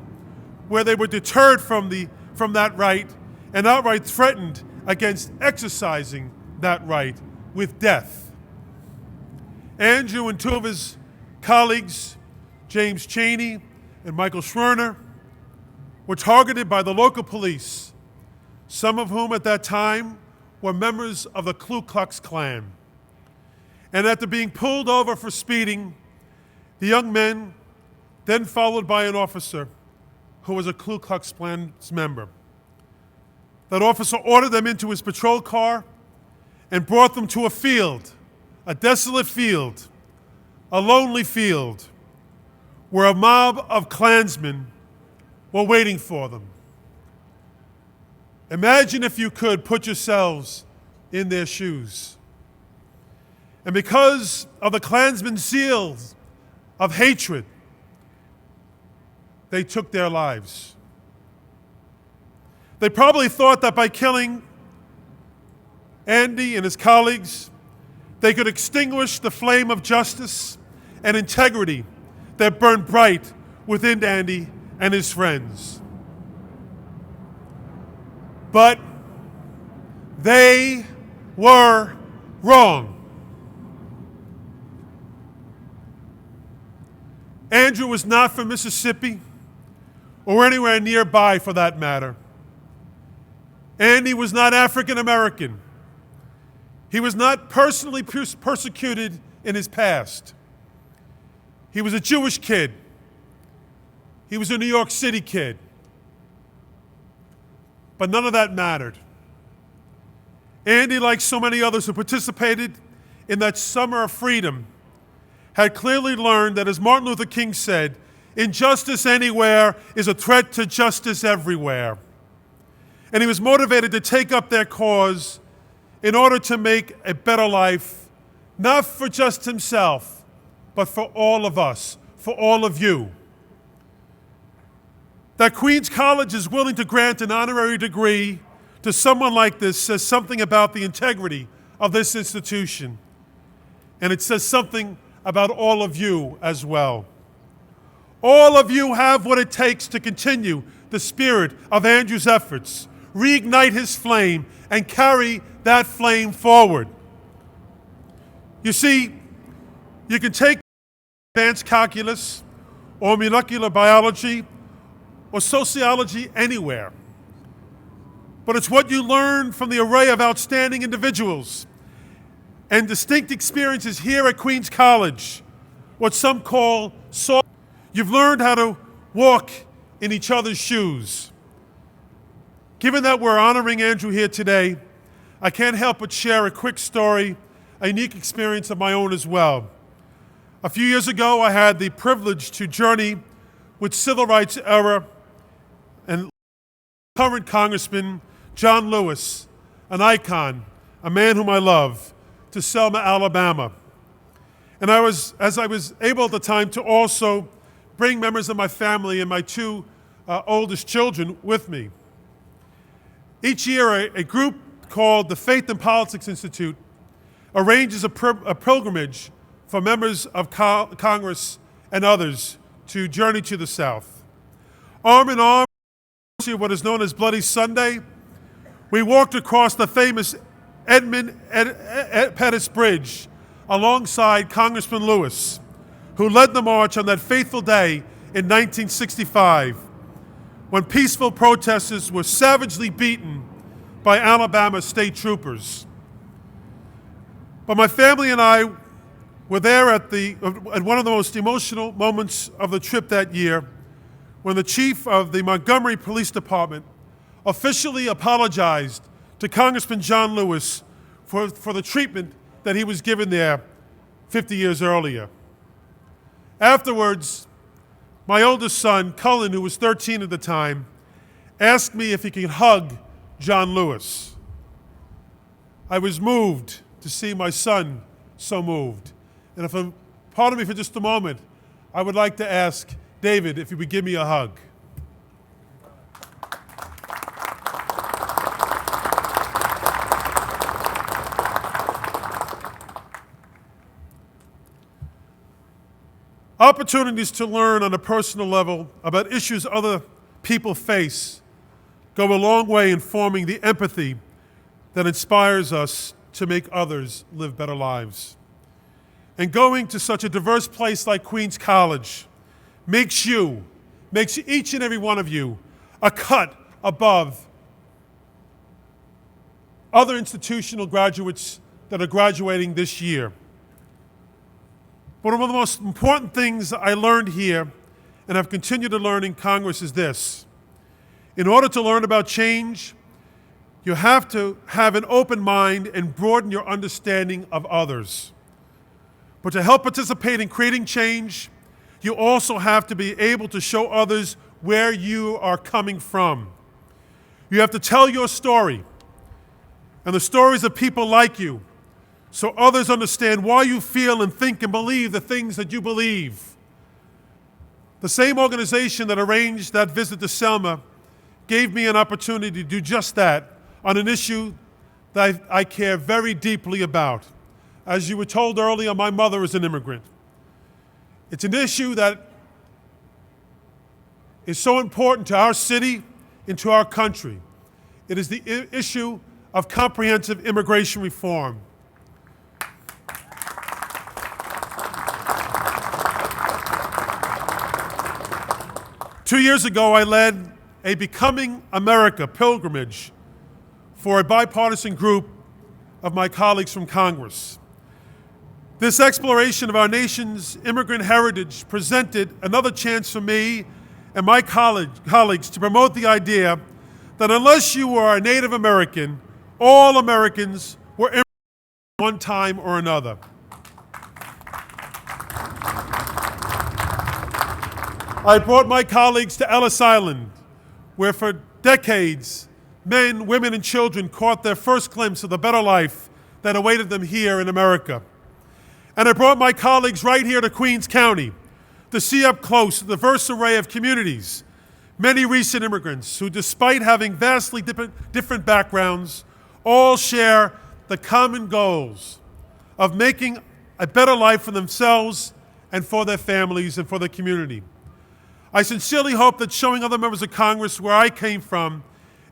where they were deterred from that right and outright threatened against exercising that right with death. Andrew and two of his colleagues, James Chaney and Michael Schwerner, were targeted by the local police, some of whom at that time were members of the Ku Klux Klan. And after being pulled over for speeding, the young men, then followed by an officer who was a Ku Klux Klan member. That officer ordered them into his patrol car and brought them to a field, a desolate field, a lonely field, where a mob of Klansmen were waiting for them. Imagine, if you could, put yourselves in their shoes. And because of the Klansmen's zeal of hatred, they took their lives. They probably thought that by killing Andy and his colleagues, they could extinguish the flame of justice and integrity that burned bright within Andy and his friends. But they were wrong. Andrew was not from Mississippi, or anywhere nearby for that matter. Andy was not African American. He was not personally persecuted in his past. He was a Jewish kid. He was a New York City kid. But none of that mattered. Andy, like so many others who participated in that summer of freedom, had clearly learned that, as Martin Luther King said, injustice anywhere is a threat to justice everywhere. And he was motivated to take up their cause in order to make a better life, not for just himself, but for all of us, for all of you. That Queens College is willing to grant an honorary degree to someone like this says something about the integrity of this institution. And it says something about all of you as well. All of you have what it takes to continue the spirit of Andrew's efforts, reignite his flame, and carry that flame forward. You see, you can take advanced calculus or molecular biology or sociology anywhere. But it's what you learn from the array of outstanding individuals and distinct experiences here at Queens College, what some call soft. You've learned how to walk in each other's shoes. Given that we're honoring Andrew here today, I can't help but share a quick story, a unique experience of my own as well. A few years ago, I had the privilege to journey with civil rights era and current Congressman John Lewis, an icon, a man whom I love, to Selma, Alabama. And as I was able at the time to also bring members of my family and my two oldest children with me. Each year, a group called the Faith and Politics Institute arranges a pilgrimage for members of Congress and others to journey to the South. Arm in arm, what is known as Bloody Sunday, we walked across the famous Edmund Pettus Bridge alongside Congressman Lewis, who led the march on that fateful day in 1965, when peaceful protesters were savagely beaten by Alabama state troopers. But my family and I were there at one of the most emotional moments of the trip that year, when the chief of the Montgomery Police Department officially apologized to Congressman John Lewis for the treatment that he was given there 50 years earlier. Afterwards, my oldest son, Cullen, who was 13 at the time, asked me if he could hug John Lewis. I was moved to see my son so moved. And if you'll pardon me for just a moment, I would like to ask David if he would give me a hug. Opportunities to learn on a personal level about issues other people face go a long way in forming the empathy that inspires us to make others live better lives. And going to such a diverse place like Queens College makes each and every one of you a cut above other institutional graduates that are graduating this year. One of the most important things I learned here and have continued to learn in Congress is this. In order to learn about change, you have to have an open mind and broaden your understanding of others. But to help participate in creating change, you also have to be able to show others where you are coming from. You have to tell your story and the stories of people like you, so others understand why you feel and think and believe the things that you believe. The same organization that arranged that visit to Selma gave me an opportunity to do just that on an issue that I care very deeply about. As you were told earlier, my mother is an immigrant. It's an issue that is so important to our city and to our country. It is the issue of comprehensive immigration reform. Two years ago, I led a Becoming America pilgrimage for a bipartisan group of my colleagues from Congress. This exploration of our nation's immigrant heritage presented another chance for me and my colleagues to promote the idea that unless you were a Native American, all Americans were immigrants at one time or another. I brought my colleagues to Ellis Island, where for decades, men, women, and children caught their first glimpse of the better life that awaited them here in America. And I brought my colleagues right here to Queens County to see up close the diverse array of communities, many recent immigrants who, despite having vastly different backgrounds, all share the common goals of making a better life for themselves and for their families and for their community. I sincerely hope that showing other members of Congress where I came from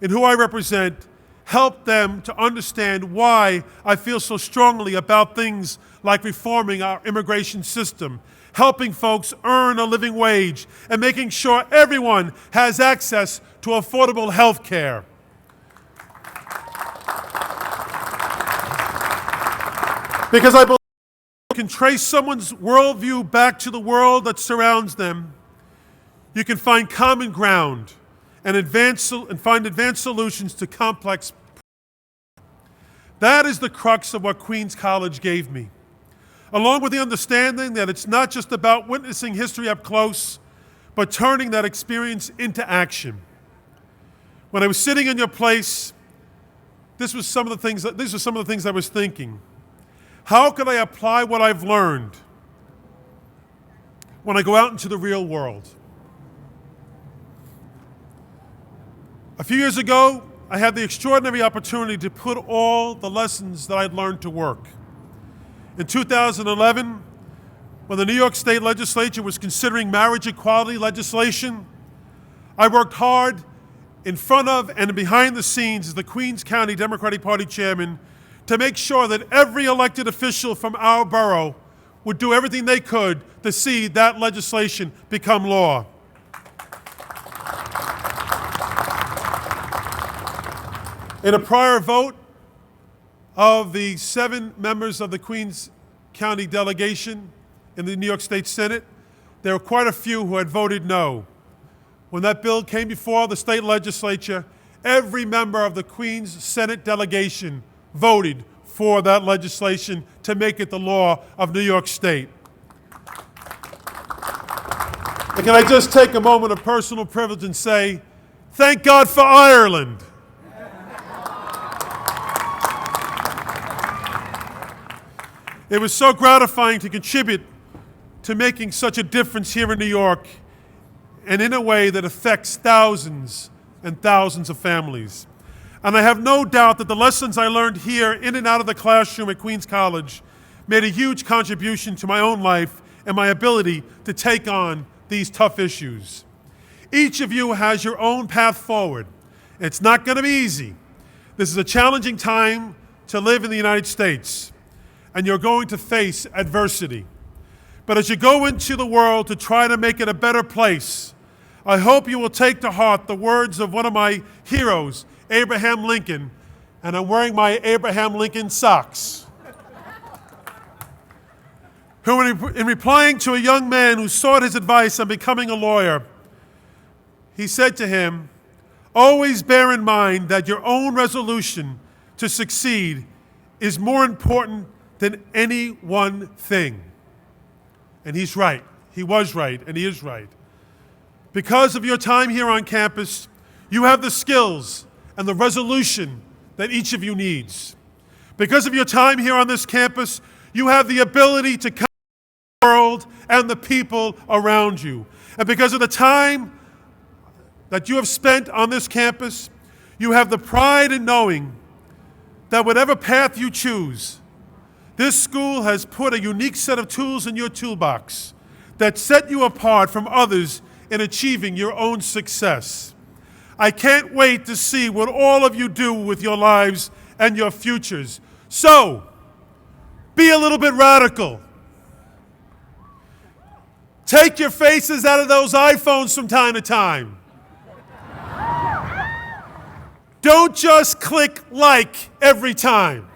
and who I represent helped them to understand why I feel so strongly about things like reforming our immigration system, helping folks earn a living wage, and making sure everyone has access to affordable health care. Because I believe you can trace someone's worldview back to the world that surrounds them. You can find common ground and find advanced solutions to complex problems. That is the crux of what Queens College gave me, along with the understanding that it's not just about witnessing history up close, but turning that experience into action. When I was sitting in your place, these were some of the things I was thinking. How can I apply what I've learned when I go out into the real world? A few years ago, I had the extraordinary opportunity to put all the lessons that I'd learned to work. In 2011, when the New York State Legislature was considering marriage equality legislation, I worked hard in front of and behind the scenes as the Queens County Democratic Party chairman to make sure that every elected official from our borough would do everything they could to see that legislation become law. In a prior vote of the 7 members of the Queens County delegation in the New York State Senate, there were quite a few who had voted no. When that bill came before the state legislature, every member of the Queens Senate delegation voted for that legislation to make it the law of New York State. And can I just take a moment of personal privilege and say, thank God for Ireland. It was so gratifying to contribute to making such a difference here in New York, and in a way that affects thousands and thousands of families. And I have no doubt that the lessons I learned here in and out of the classroom at Queens College made a huge contribution to my own life and my ability to take on these tough issues. Each of you has your own path forward. It's not going to be easy. This is a challenging time to live in the United States, and you're going to face adversity. But as you go into the world to try to make it a better place, I hope you will take to heart the words of one of my heroes, Abraham Lincoln, and I'm wearing my Abraham Lincoln socks, who in replying to a young man who sought his advice on becoming a lawyer, he said to him, "Always bear in mind that your own resolution to succeed is more important than any one thing." And he's right. He was right, and he is right. Because of your time here on campus, you have the skills and the resolution that each of you needs. Because of your time here on this campus, you have the ability to come to the world and the people around you. And because of the time that you have spent on this campus, you have the pride in knowing that whatever path you choose, this school has put a unique set of tools in your toolbox that set you apart from others in achieving your own success. I can't wait to see what all of you do with your lives and your futures. So, be a little bit radical. Take your faces out of those iPhones from time to time. Don't just click like every time.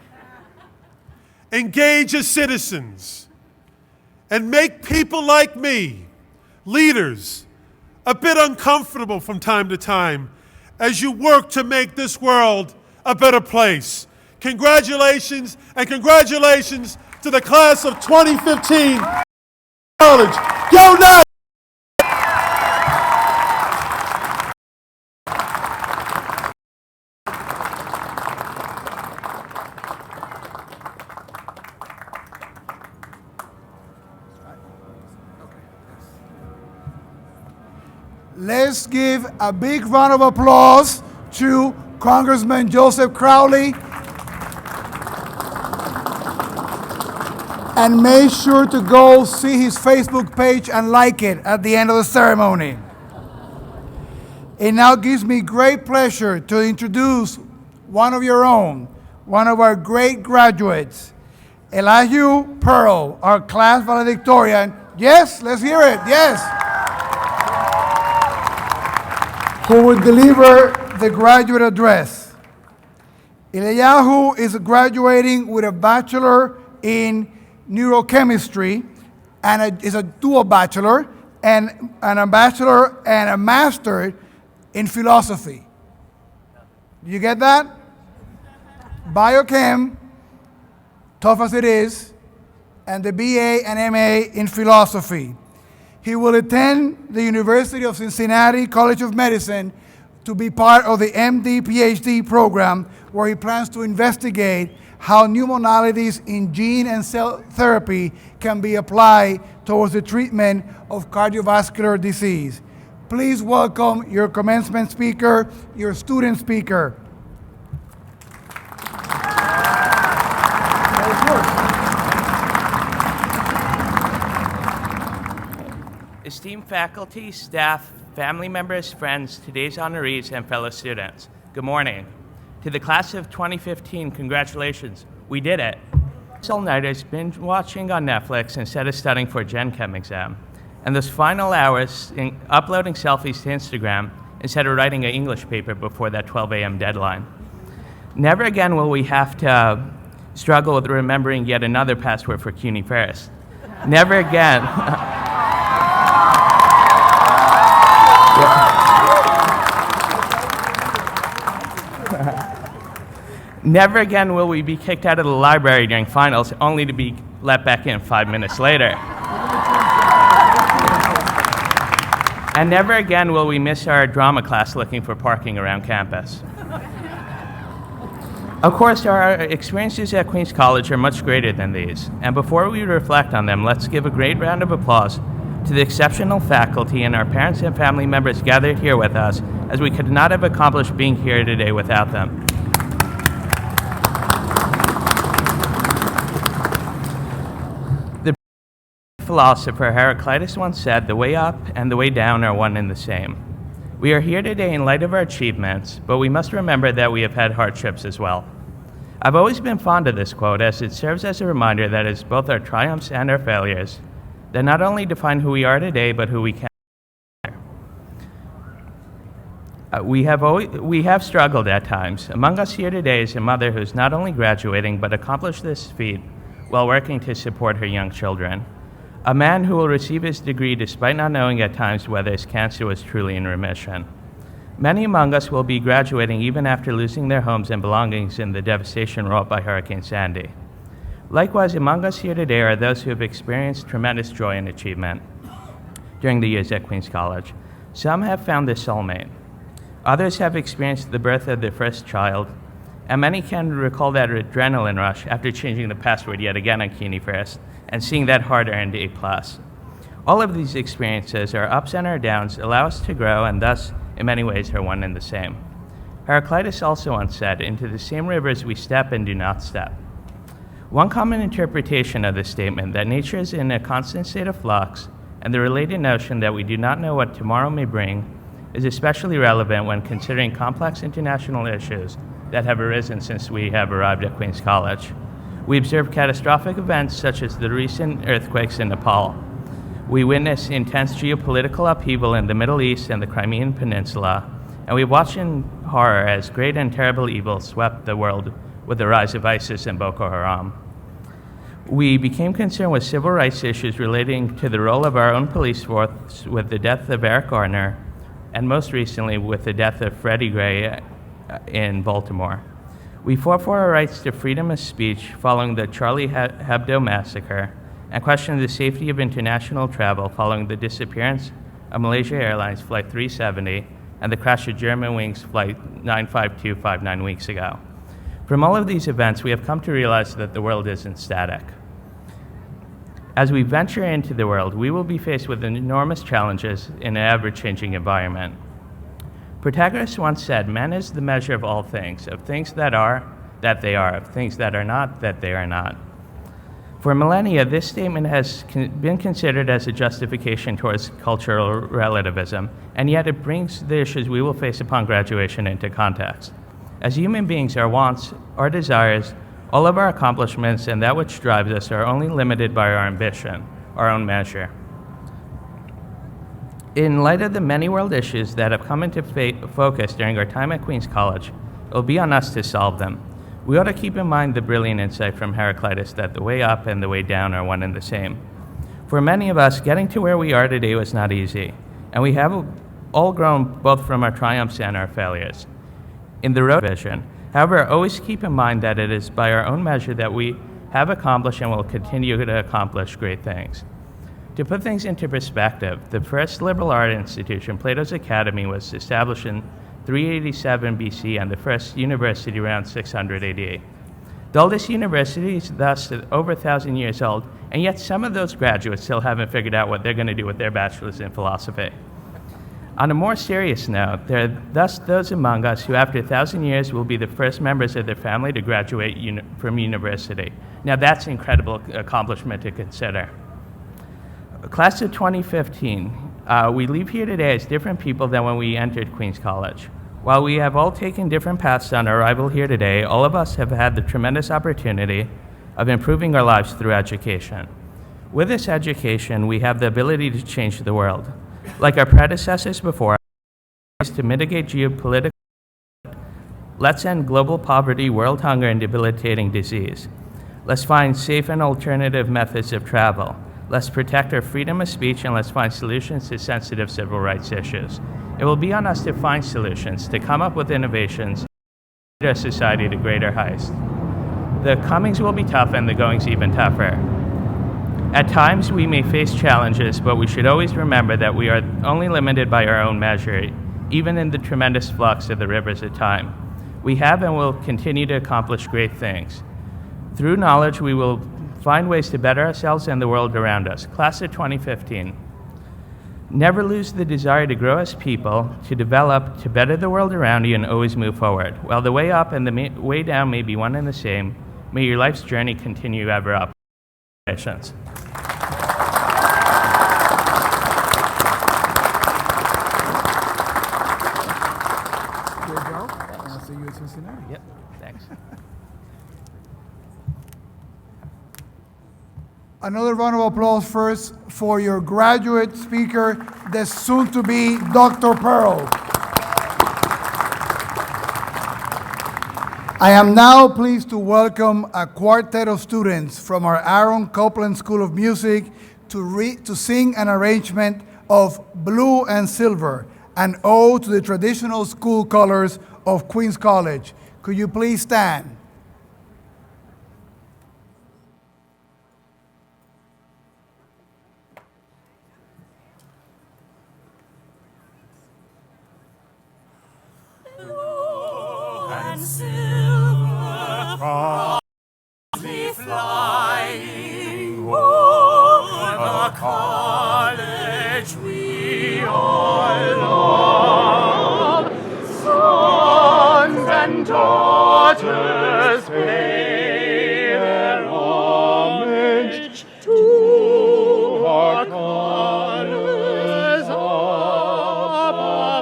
Engage as citizens and make people like me, leaders, a bit uncomfortable from time to time as you work to make this world a better place. Congratulations, and congratulations to the class of 2015 college. Go Knights! Let's give a big round of applause to Congressman Joseph Crowley. And make sure to go see his Facebook page and like it at the end of the ceremony. It now gives me great pleasure to introduce one of your own, one of our great graduates, Elihu Pearl, our class valedictorian. Yes, let's hear it, yes. Who will deliver the graduate address. Eliyahu is graduating with a bachelor in neurochemistry and is a dual bachelor and a bachelor and a master in philosophy. Do you get that? Biochem, tough as it is, and the BA and MA in philosophy. He will attend the University of Cincinnati College of Medicine to be part of the MD PhD program, where he plans to investigate how new modalities in gene and cell therapy can be applied towards the treatment of cardiovascular disease. Please welcome your commencement speaker, your student speaker. Esteemed faculty, staff, family members, friends, today's honorees, and fellow students, good morning. To the class of 2015, congratulations, we did it. All-nighters binge watching on Netflix instead of studying for a Gen Chem exam. And those final hours in uploading selfies to Instagram instead of writing an English paper before that 12 a.m. deadline. Never again will we have to struggle with remembering yet another password for CUNY Ferris. Never again. Never again will we be kicked out of the library during finals, only to be let back in 5 minutes later. And never again will we miss our drama class looking for parking around campus. Of course, our experiences at Queens College are much greater than these, and before we reflect on them, let's give a great round of applause to the exceptional faculty and our parents and family members gathered here with us, as we could not have accomplished being here today without them. The philosopher Heraclitus once said, "The way up and the way down are one and the same." We are here today in light of our achievements, but we must remember that we have had hardships as well. I've always been fond of this quote, as it serves as a reminder that it's both our triumphs and our failures that not only define who we are today, but who we can be. We have struggled at times. Among us here today is a mother who's not only graduating, but accomplished this feat while working to support her young children. A man who will receive his degree despite not knowing at times whether his cancer was truly in remission. Many among us will be graduating even after losing their homes and belongings in the devastation wrought by Hurricane Sandy. Likewise, among us here today are those who have experienced tremendous joy and achievement during the years at Queens College. Some have found their soulmate. Others have experienced the birth of their first child, and many can recall that adrenaline rush after changing the password yet again on CUNY First and seeing that hard-earned A+. All of these experiences, our ups and our downs, allow us to grow and thus, in many ways, are one and the same. Heraclitus also once said, "Into the same rivers we step and do not step." One common interpretation of this statement, that nature is in a constant state of flux, and the related notion that we do not know what tomorrow may bring, is especially relevant when considering complex international issues that have arisen since we have arrived at Queens College. We observe catastrophic events such as the recent earthquakes in Nepal. We witness intense geopolitical upheaval in the Middle East and the Crimean Peninsula, and we watch in horror as great and terrible evils swept the world with the rise of ISIS and Boko Haram. We became concerned with civil rights issues relating to the role of our own police force with the death of Eric Garner, and most recently with the death of Freddie Gray in Baltimore. We fought for our rights to freedom of speech following the Charlie Hebdo massacre, and questioned the safety of international travel following the disappearance of Malaysia Airlines Flight 370 and the crash of Germanwings Flight 952 9 weeks ago. From all of these events, we have come to realize that the world isn't static. As we venture into the world, we will be faced with enormous challenges in an ever-changing environment. Protagoras once said, "Man is the measure of all things, of things that are, that they are, of things that are not, that they are not." For millennia, this statement has been considered as a justification towards cultural relativism, and yet it brings the issues we will face upon graduation into context. As human beings, our wants, our desires, all of our accomplishments, and that which drives us are only limited by our ambition, our own measure. In light of the many world issues that have come into focus during our time at Queens College, it will be on us to solve them. We ought to keep in mind the brilliant insight from Heraclitus that the way up and the way down are one and the same. For many of us, getting to where we are today was not easy, and we have all grown both from our triumphs and our failures. In the road vision, however, always keep in mind that it is by our own measure that we have accomplished and will continue to accomplish great things. To put things into perspective, the first liberal art institution, Plato's Academy, was established in 387 BC and the first university around 600 AD. The oldest university is thus over 1,000 years old, and yet some of those graduates still haven't figured out what they're going to do with their bachelor's in philosophy. On a more serious note, there are thus those among us who after 1,000 years will be the first members of their family to graduate from university. Now that's an incredible accomplishment to consider. Class of 2015, we leave here today as different people than when we entered Queens College. While we have all taken different paths on our arrival here today, all of us have had the tremendous opportunity of improving our lives through education. With this education, we have the ability to change the world. Like our predecessors before us, to mitigate geopolitical, let's end global poverty, world hunger, and debilitating disease. Let's find safe and alternative methods of travel. Let's protect our freedom of speech, and let's find solutions to sensitive civil rights issues. It will be on us to find solutions, to come up with innovations, to lead our society to greater heights. The comings will be tough and the goings even tougher. At times we may face challenges, but we should always remember that we are only limited by our own measure, even in the tremendous flux of the rivers of time. We have and will continue to accomplish great things. Through knowledge, we will find ways to better ourselves and the world around us. Class of 2015. Never lose the desire to grow as people, to develop, to better the world around you, and always move forward. While the way up and the way down may be one and the same, may your life's journey continue ever up. Congratulations. I'll see you at Cincinnati. Yep, thanks. Another round of applause first for your graduate speaker, the soon-to-be Dr. Pearl. I am now pleased to welcome a quartet of students from our Aaron Copland School of Music to sing an arrangement of Blue and Silver, an ode to the traditional school colors of Queens College. Could you please stand? And silver proudly flying o'er the college we all love. Sons and daughters pay their homage to our colors up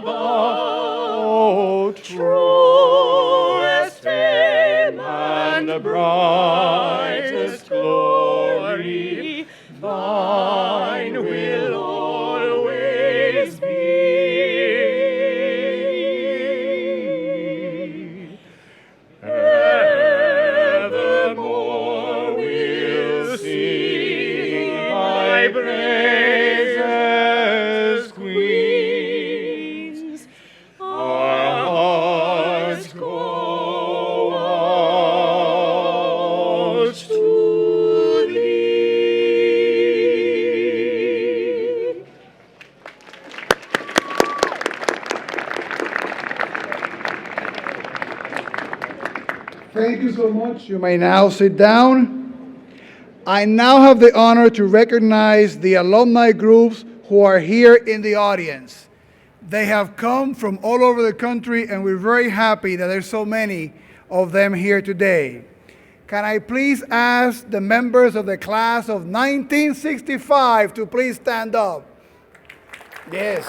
above. Truest fame and brightest glory, thine will always be. Evermore we'll sing thy praises, Queens. Our hearts go out to thee. Thank you so much. You may now sit down. I now have the honor to recognize the alumni groups who are here in the audience. They have come from all over the country, and we're very happy that there's so many of them here today. Can I please ask the members of the class of 1965 to please stand up? Yes.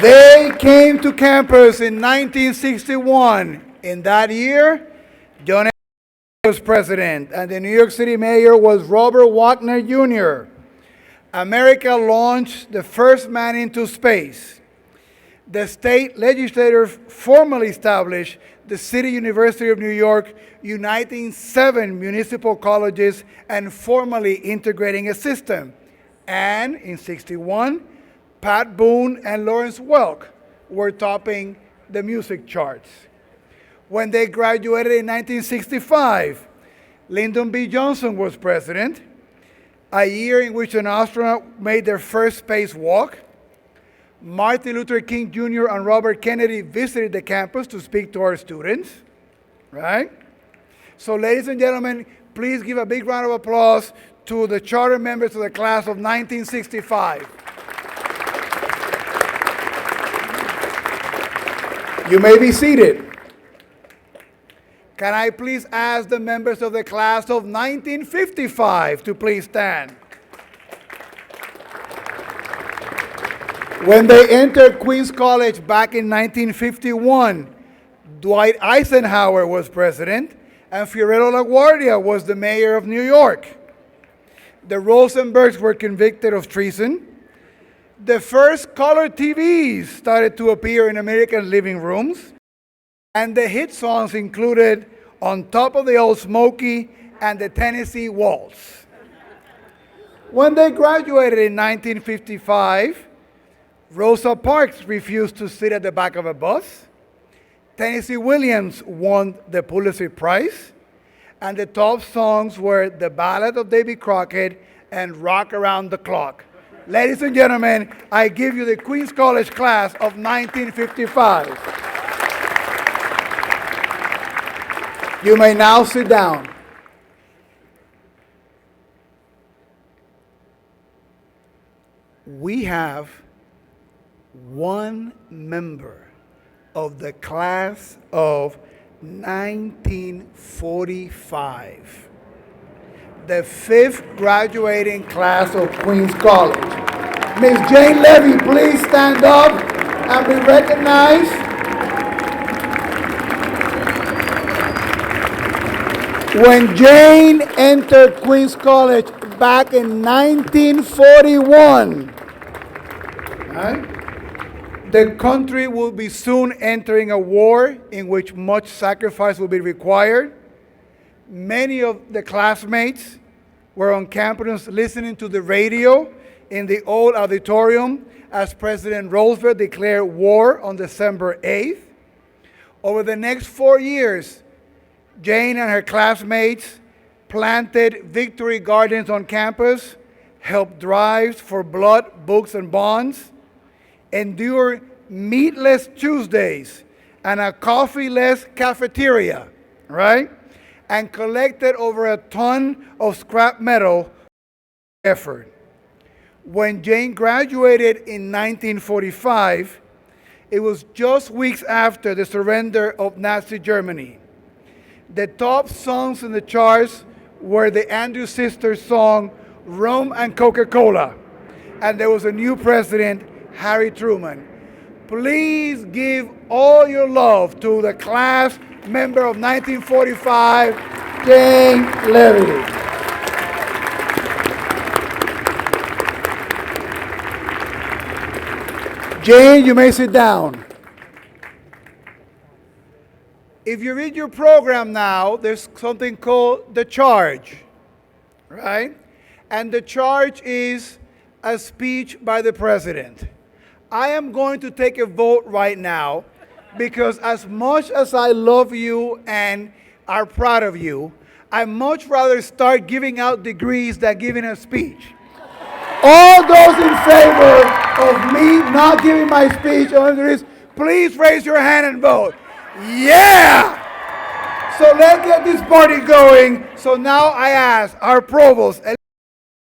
They came to campus in 1961. In that year, John F. was president, and the New York City mayor was Robert Wagner Jr. America launched the first man into space. The state legislature formally established the City University of New York, uniting 7 municipal colleges and formally integrating a system. And in '61, Pat Boone and Lawrence Welk were topping the music charts. When they graduated in 1965, Lyndon B. Johnson was president, a year in which an astronaut made their first spacewalk. Martin Luther King Jr. and Robert Kennedy visited the campus to speak to our students, right? So ladies and gentlemen, please give a big round of applause to the charter members of the class of 1965. You may be seated. Can I please ask the members of the class of 1955 to please stand? When they entered Queens College back in 1951, Dwight Eisenhower was president and Fiorello LaGuardia was the mayor of New York. The Rosenbergs were convicted of treason. The first color TVs started to appear in American living rooms. And the hit songs included On Top of the Old Smoky and the Tennessee Waltz. When they graduated in 1955, Rosa Parks refused to sit at the back of a bus. Tennessee Williams won the Pulitzer Prize. And the top songs were The Ballad of Davy Crockett and Rock Around the Clock. Ladies and gentlemen, I give you the Queens College class of 1955. You may now sit down. We have one member of the class of 1945, the fifth graduating class of Queens College. Ms. Jane Levy, please stand up and be recognized. When Jane entered Queens College back in 1941, right, the country will be soon entering a war in which much sacrifice will be required. Many of the classmates were on campus listening to the radio in the old auditorium as President Roosevelt declared war on December 8th. Over the next 4 years, Jane and her classmates planted victory gardens on campus, helped drives for blood, books, and bonds, endured meatless Tuesdays and a coffee-less cafeteria, right? And collected over a ton of scrap metal effort. When Jane graduated in 1945, it was just weeks after the surrender of Nazi Germany. The top songs in the charts were the Andrews Sisters song, Rum and Coca-Cola. And there was a new president, Harry Truman. Please give all your love to the class member of 1945, Jane Levy. Jane, you may sit down. If you read your program now, there's something called the charge, right? And the charge is a speech by the president. I am going to take a vote right now because as much as I love you and are proud of you, I'd much rather start giving out degrees than giving a speech. All those in favor of me not giving my speech on degrees, please raise your hand and vote. Yeah! So let's get this party going. So now I ask our provost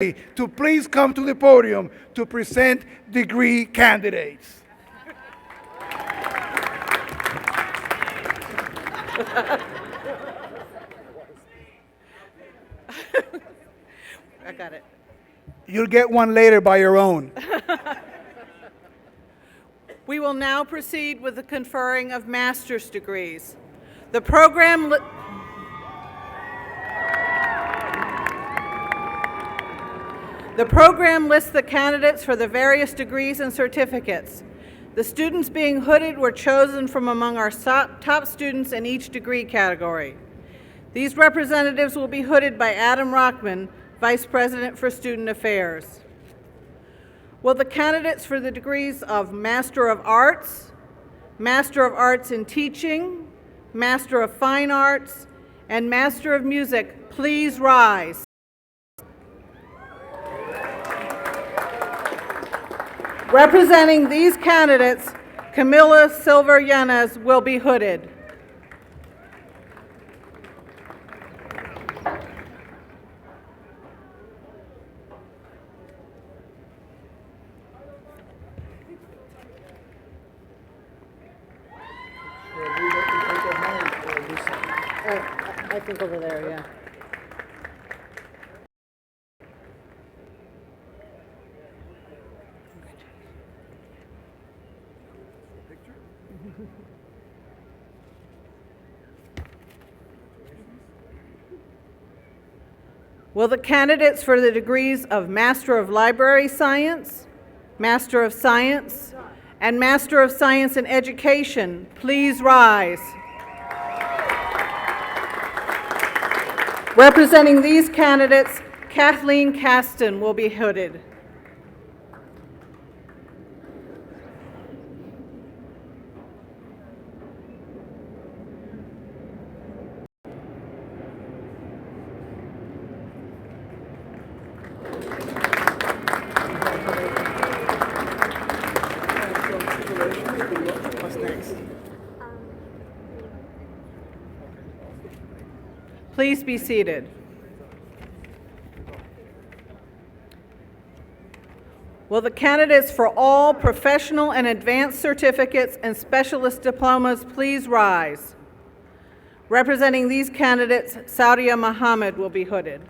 to please come to the podium to present degree candidates. I got it. You'll get one later by your own. We will now proceed with the conferring of master's degrees. The program lists the candidates for the various degrees and certificates. The students being hooded were chosen from among our top students in each degree category. These representatives will be hooded by Adam Rockman, Vice President for Student Affairs. Will the candidates for the degrees of Master of Arts in Teaching, Master of Fine Arts, and Master of Music please rise? Representing these candidates, Camila Silver Yanez will be hooded. I think over there, yeah. Will the candidates for the degrees of Master of Library Science, Master of Science, and Master of Science in Education please rise? Representing these candidates, Kathleen Caston will be hooded. Please be seated. Will the candidates for all professional and advanced certificates and specialist diplomas please rise? Representing these candidates, Saudia Muhammad will be hooded.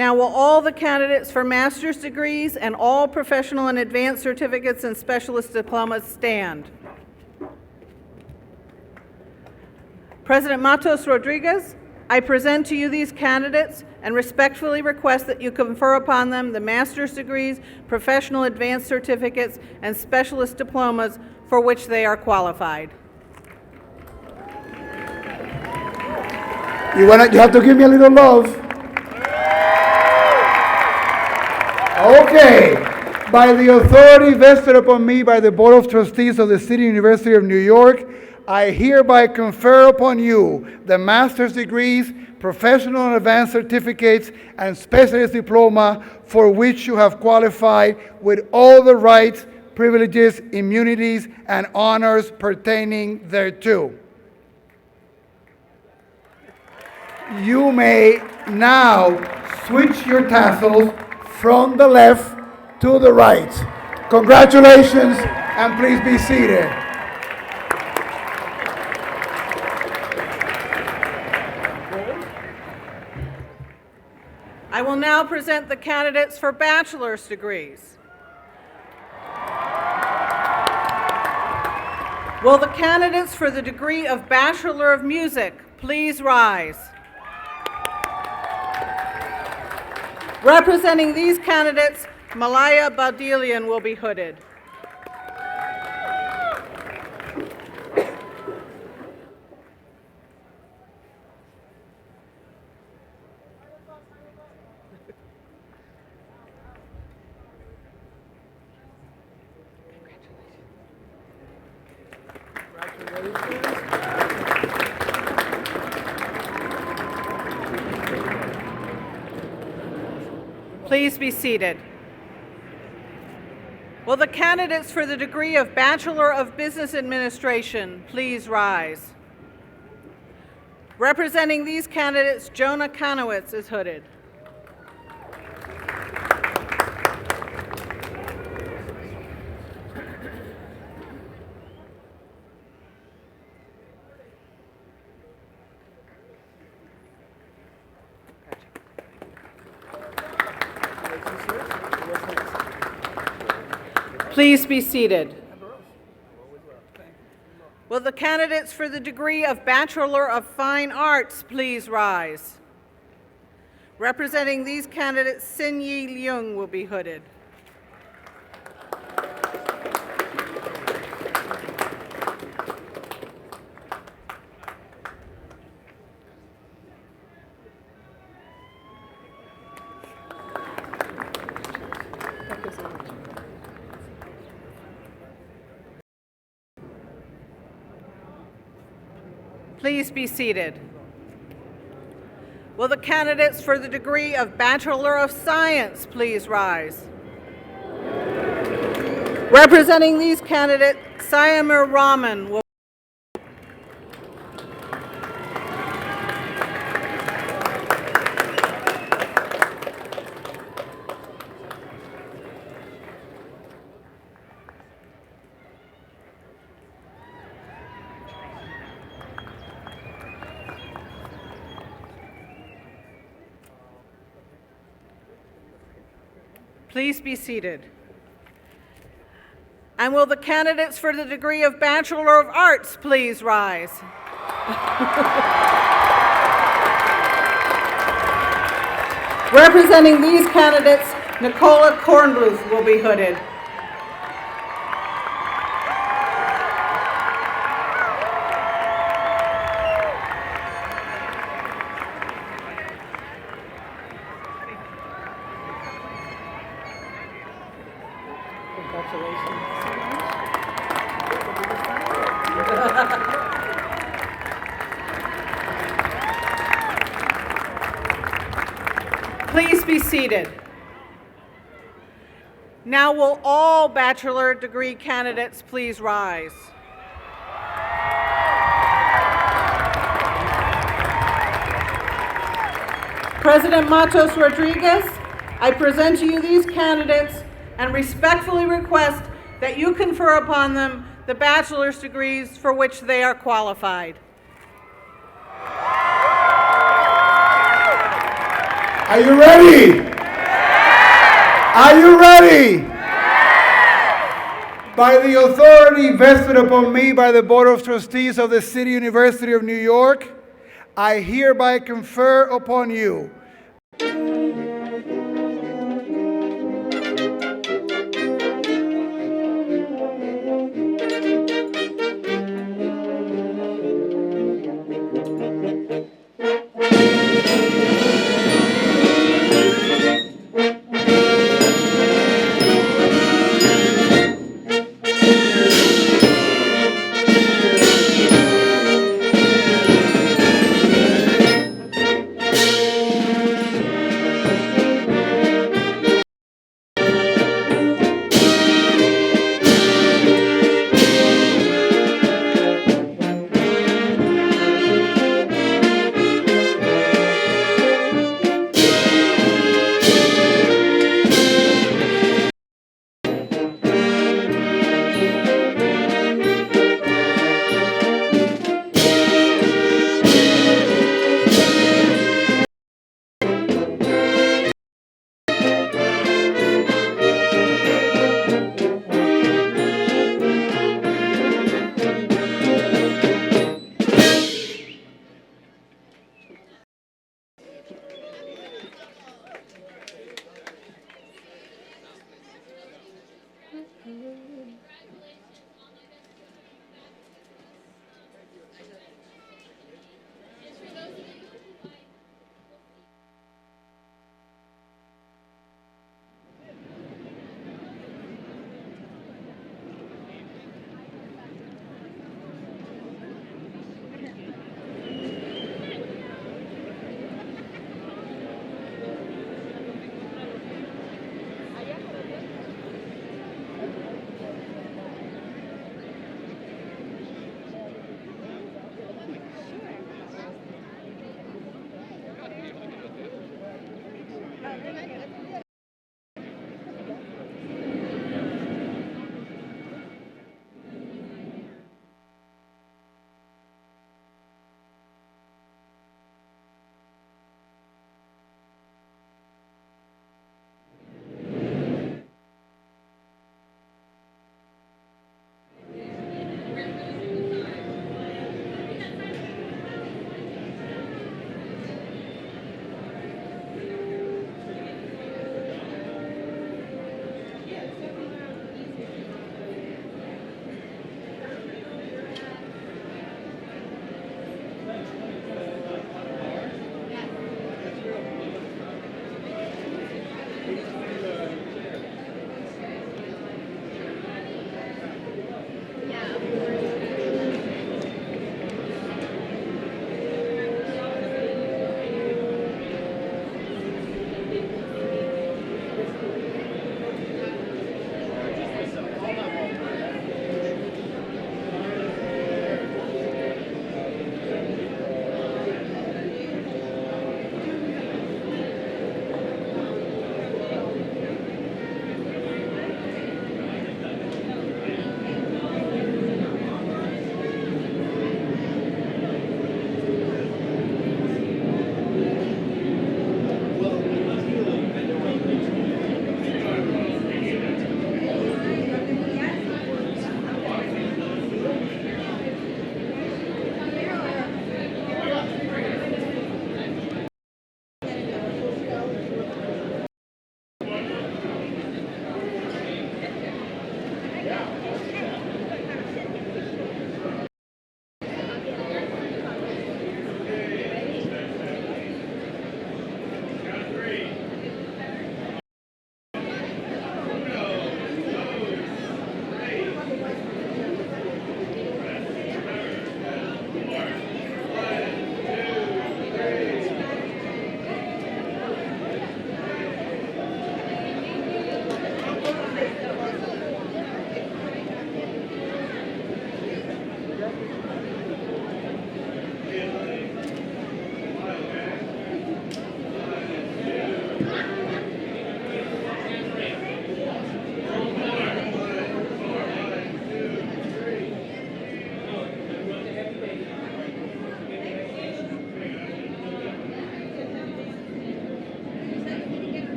Now, will all the candidates for master's degrees and all professional and advanced certificates and specialist diplomas stand? President Matos Rodriguez, I present to you these candidates and respectfully request that you confer upon them the master's degrees, professional advanced certificates, and specialist diplomas for which they are qualified. You have to give me a little love. Okay. By the authority vested upon me by the Board of Trustees of the City University of New York, I hereby confer upon you the master's degrees, professional and advanced certificates, and specialist diploma for which you have qualified with all the rights, privileges, immunities, and honors pertaining thereto. You may now switch your tassels from the left to the right. Congratulations, and please be seated. I will now present the candidates for bachelor's degrees. Will the candidates for the degree of Bachelor of Music please rise? Representing these candidates, Malaya Baudilian will be hooded. Please be seated. Will the candidates for the degree of Bachelor of Business Administration please rise? Representing these candidates, Jonah Kanowitz is hooded. Please be seated. Will the candidates for the degree of Bachelor of Fine Arts please rise? Representing these candidates, Sin Yi Leung will be hooded. Please be seated. Will the candidates for the degree of Bachelor of Science please rise? Representing these candidates, Syamir Rahman will Please be seated. And will the candidates for the degree of Bachelor of Arts please rise? Representing these candidates, Nicola Kornbluth will be hooded. Please be seated. Now will all bachelor degree candidates please rise? President Matos Rodriguez, I present to you these candidates and respectfully request that you confer upon them the bachelor's degrees for which they are qualified. Are you ready? Are you ready? By the authority vested upon me by the Board of Trustees of the City University of New York, I hereby confer upon you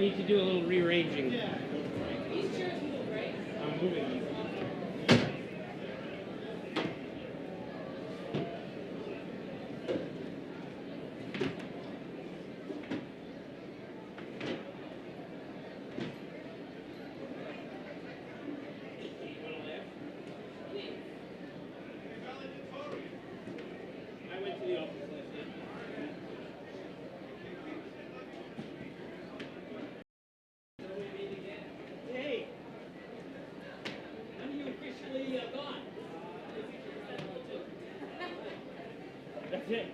need to do a little rearranging. I'm moving. I went to the office last night. Hey, when are you officially gone? That's it.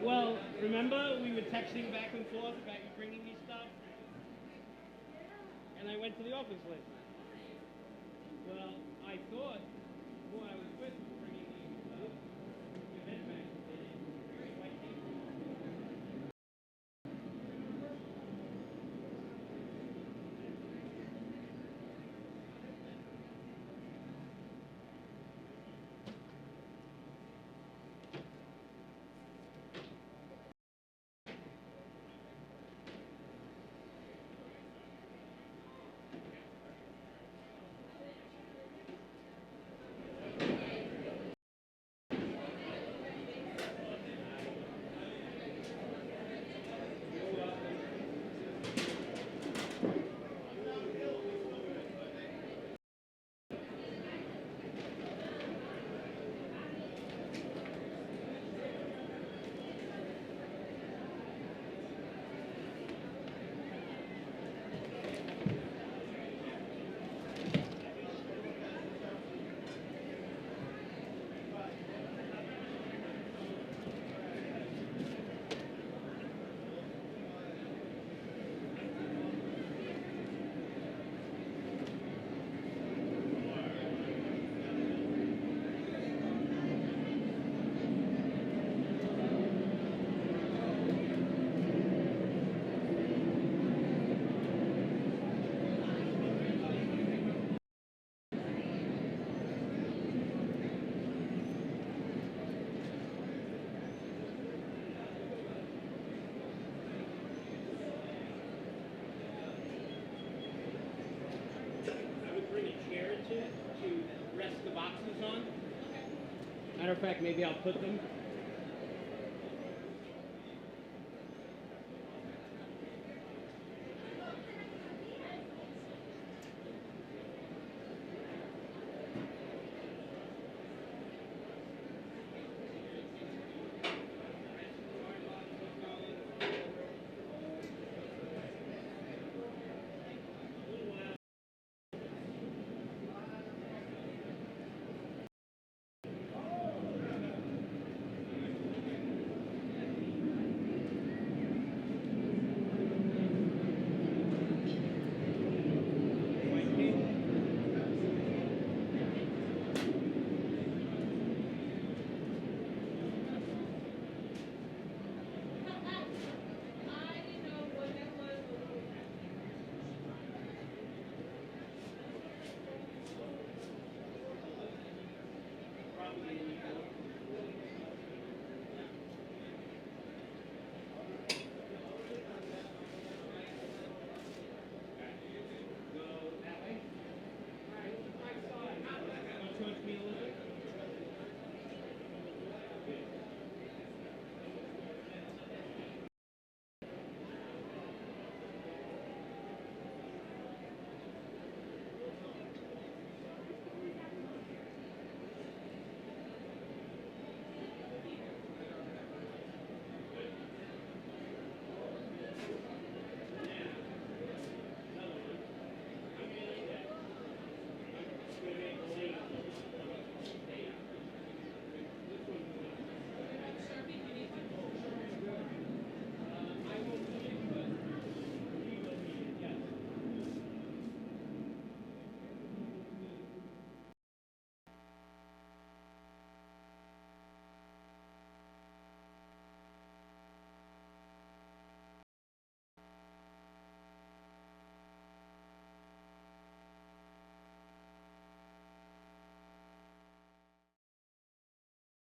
Well, remember we were texting back and forth about you bringing me stuff? And I went to the office last night. Well, I thought who I was with was bringing me stuff. You meant back. To rest the boxes on. Matter of fact, maybe I'll put them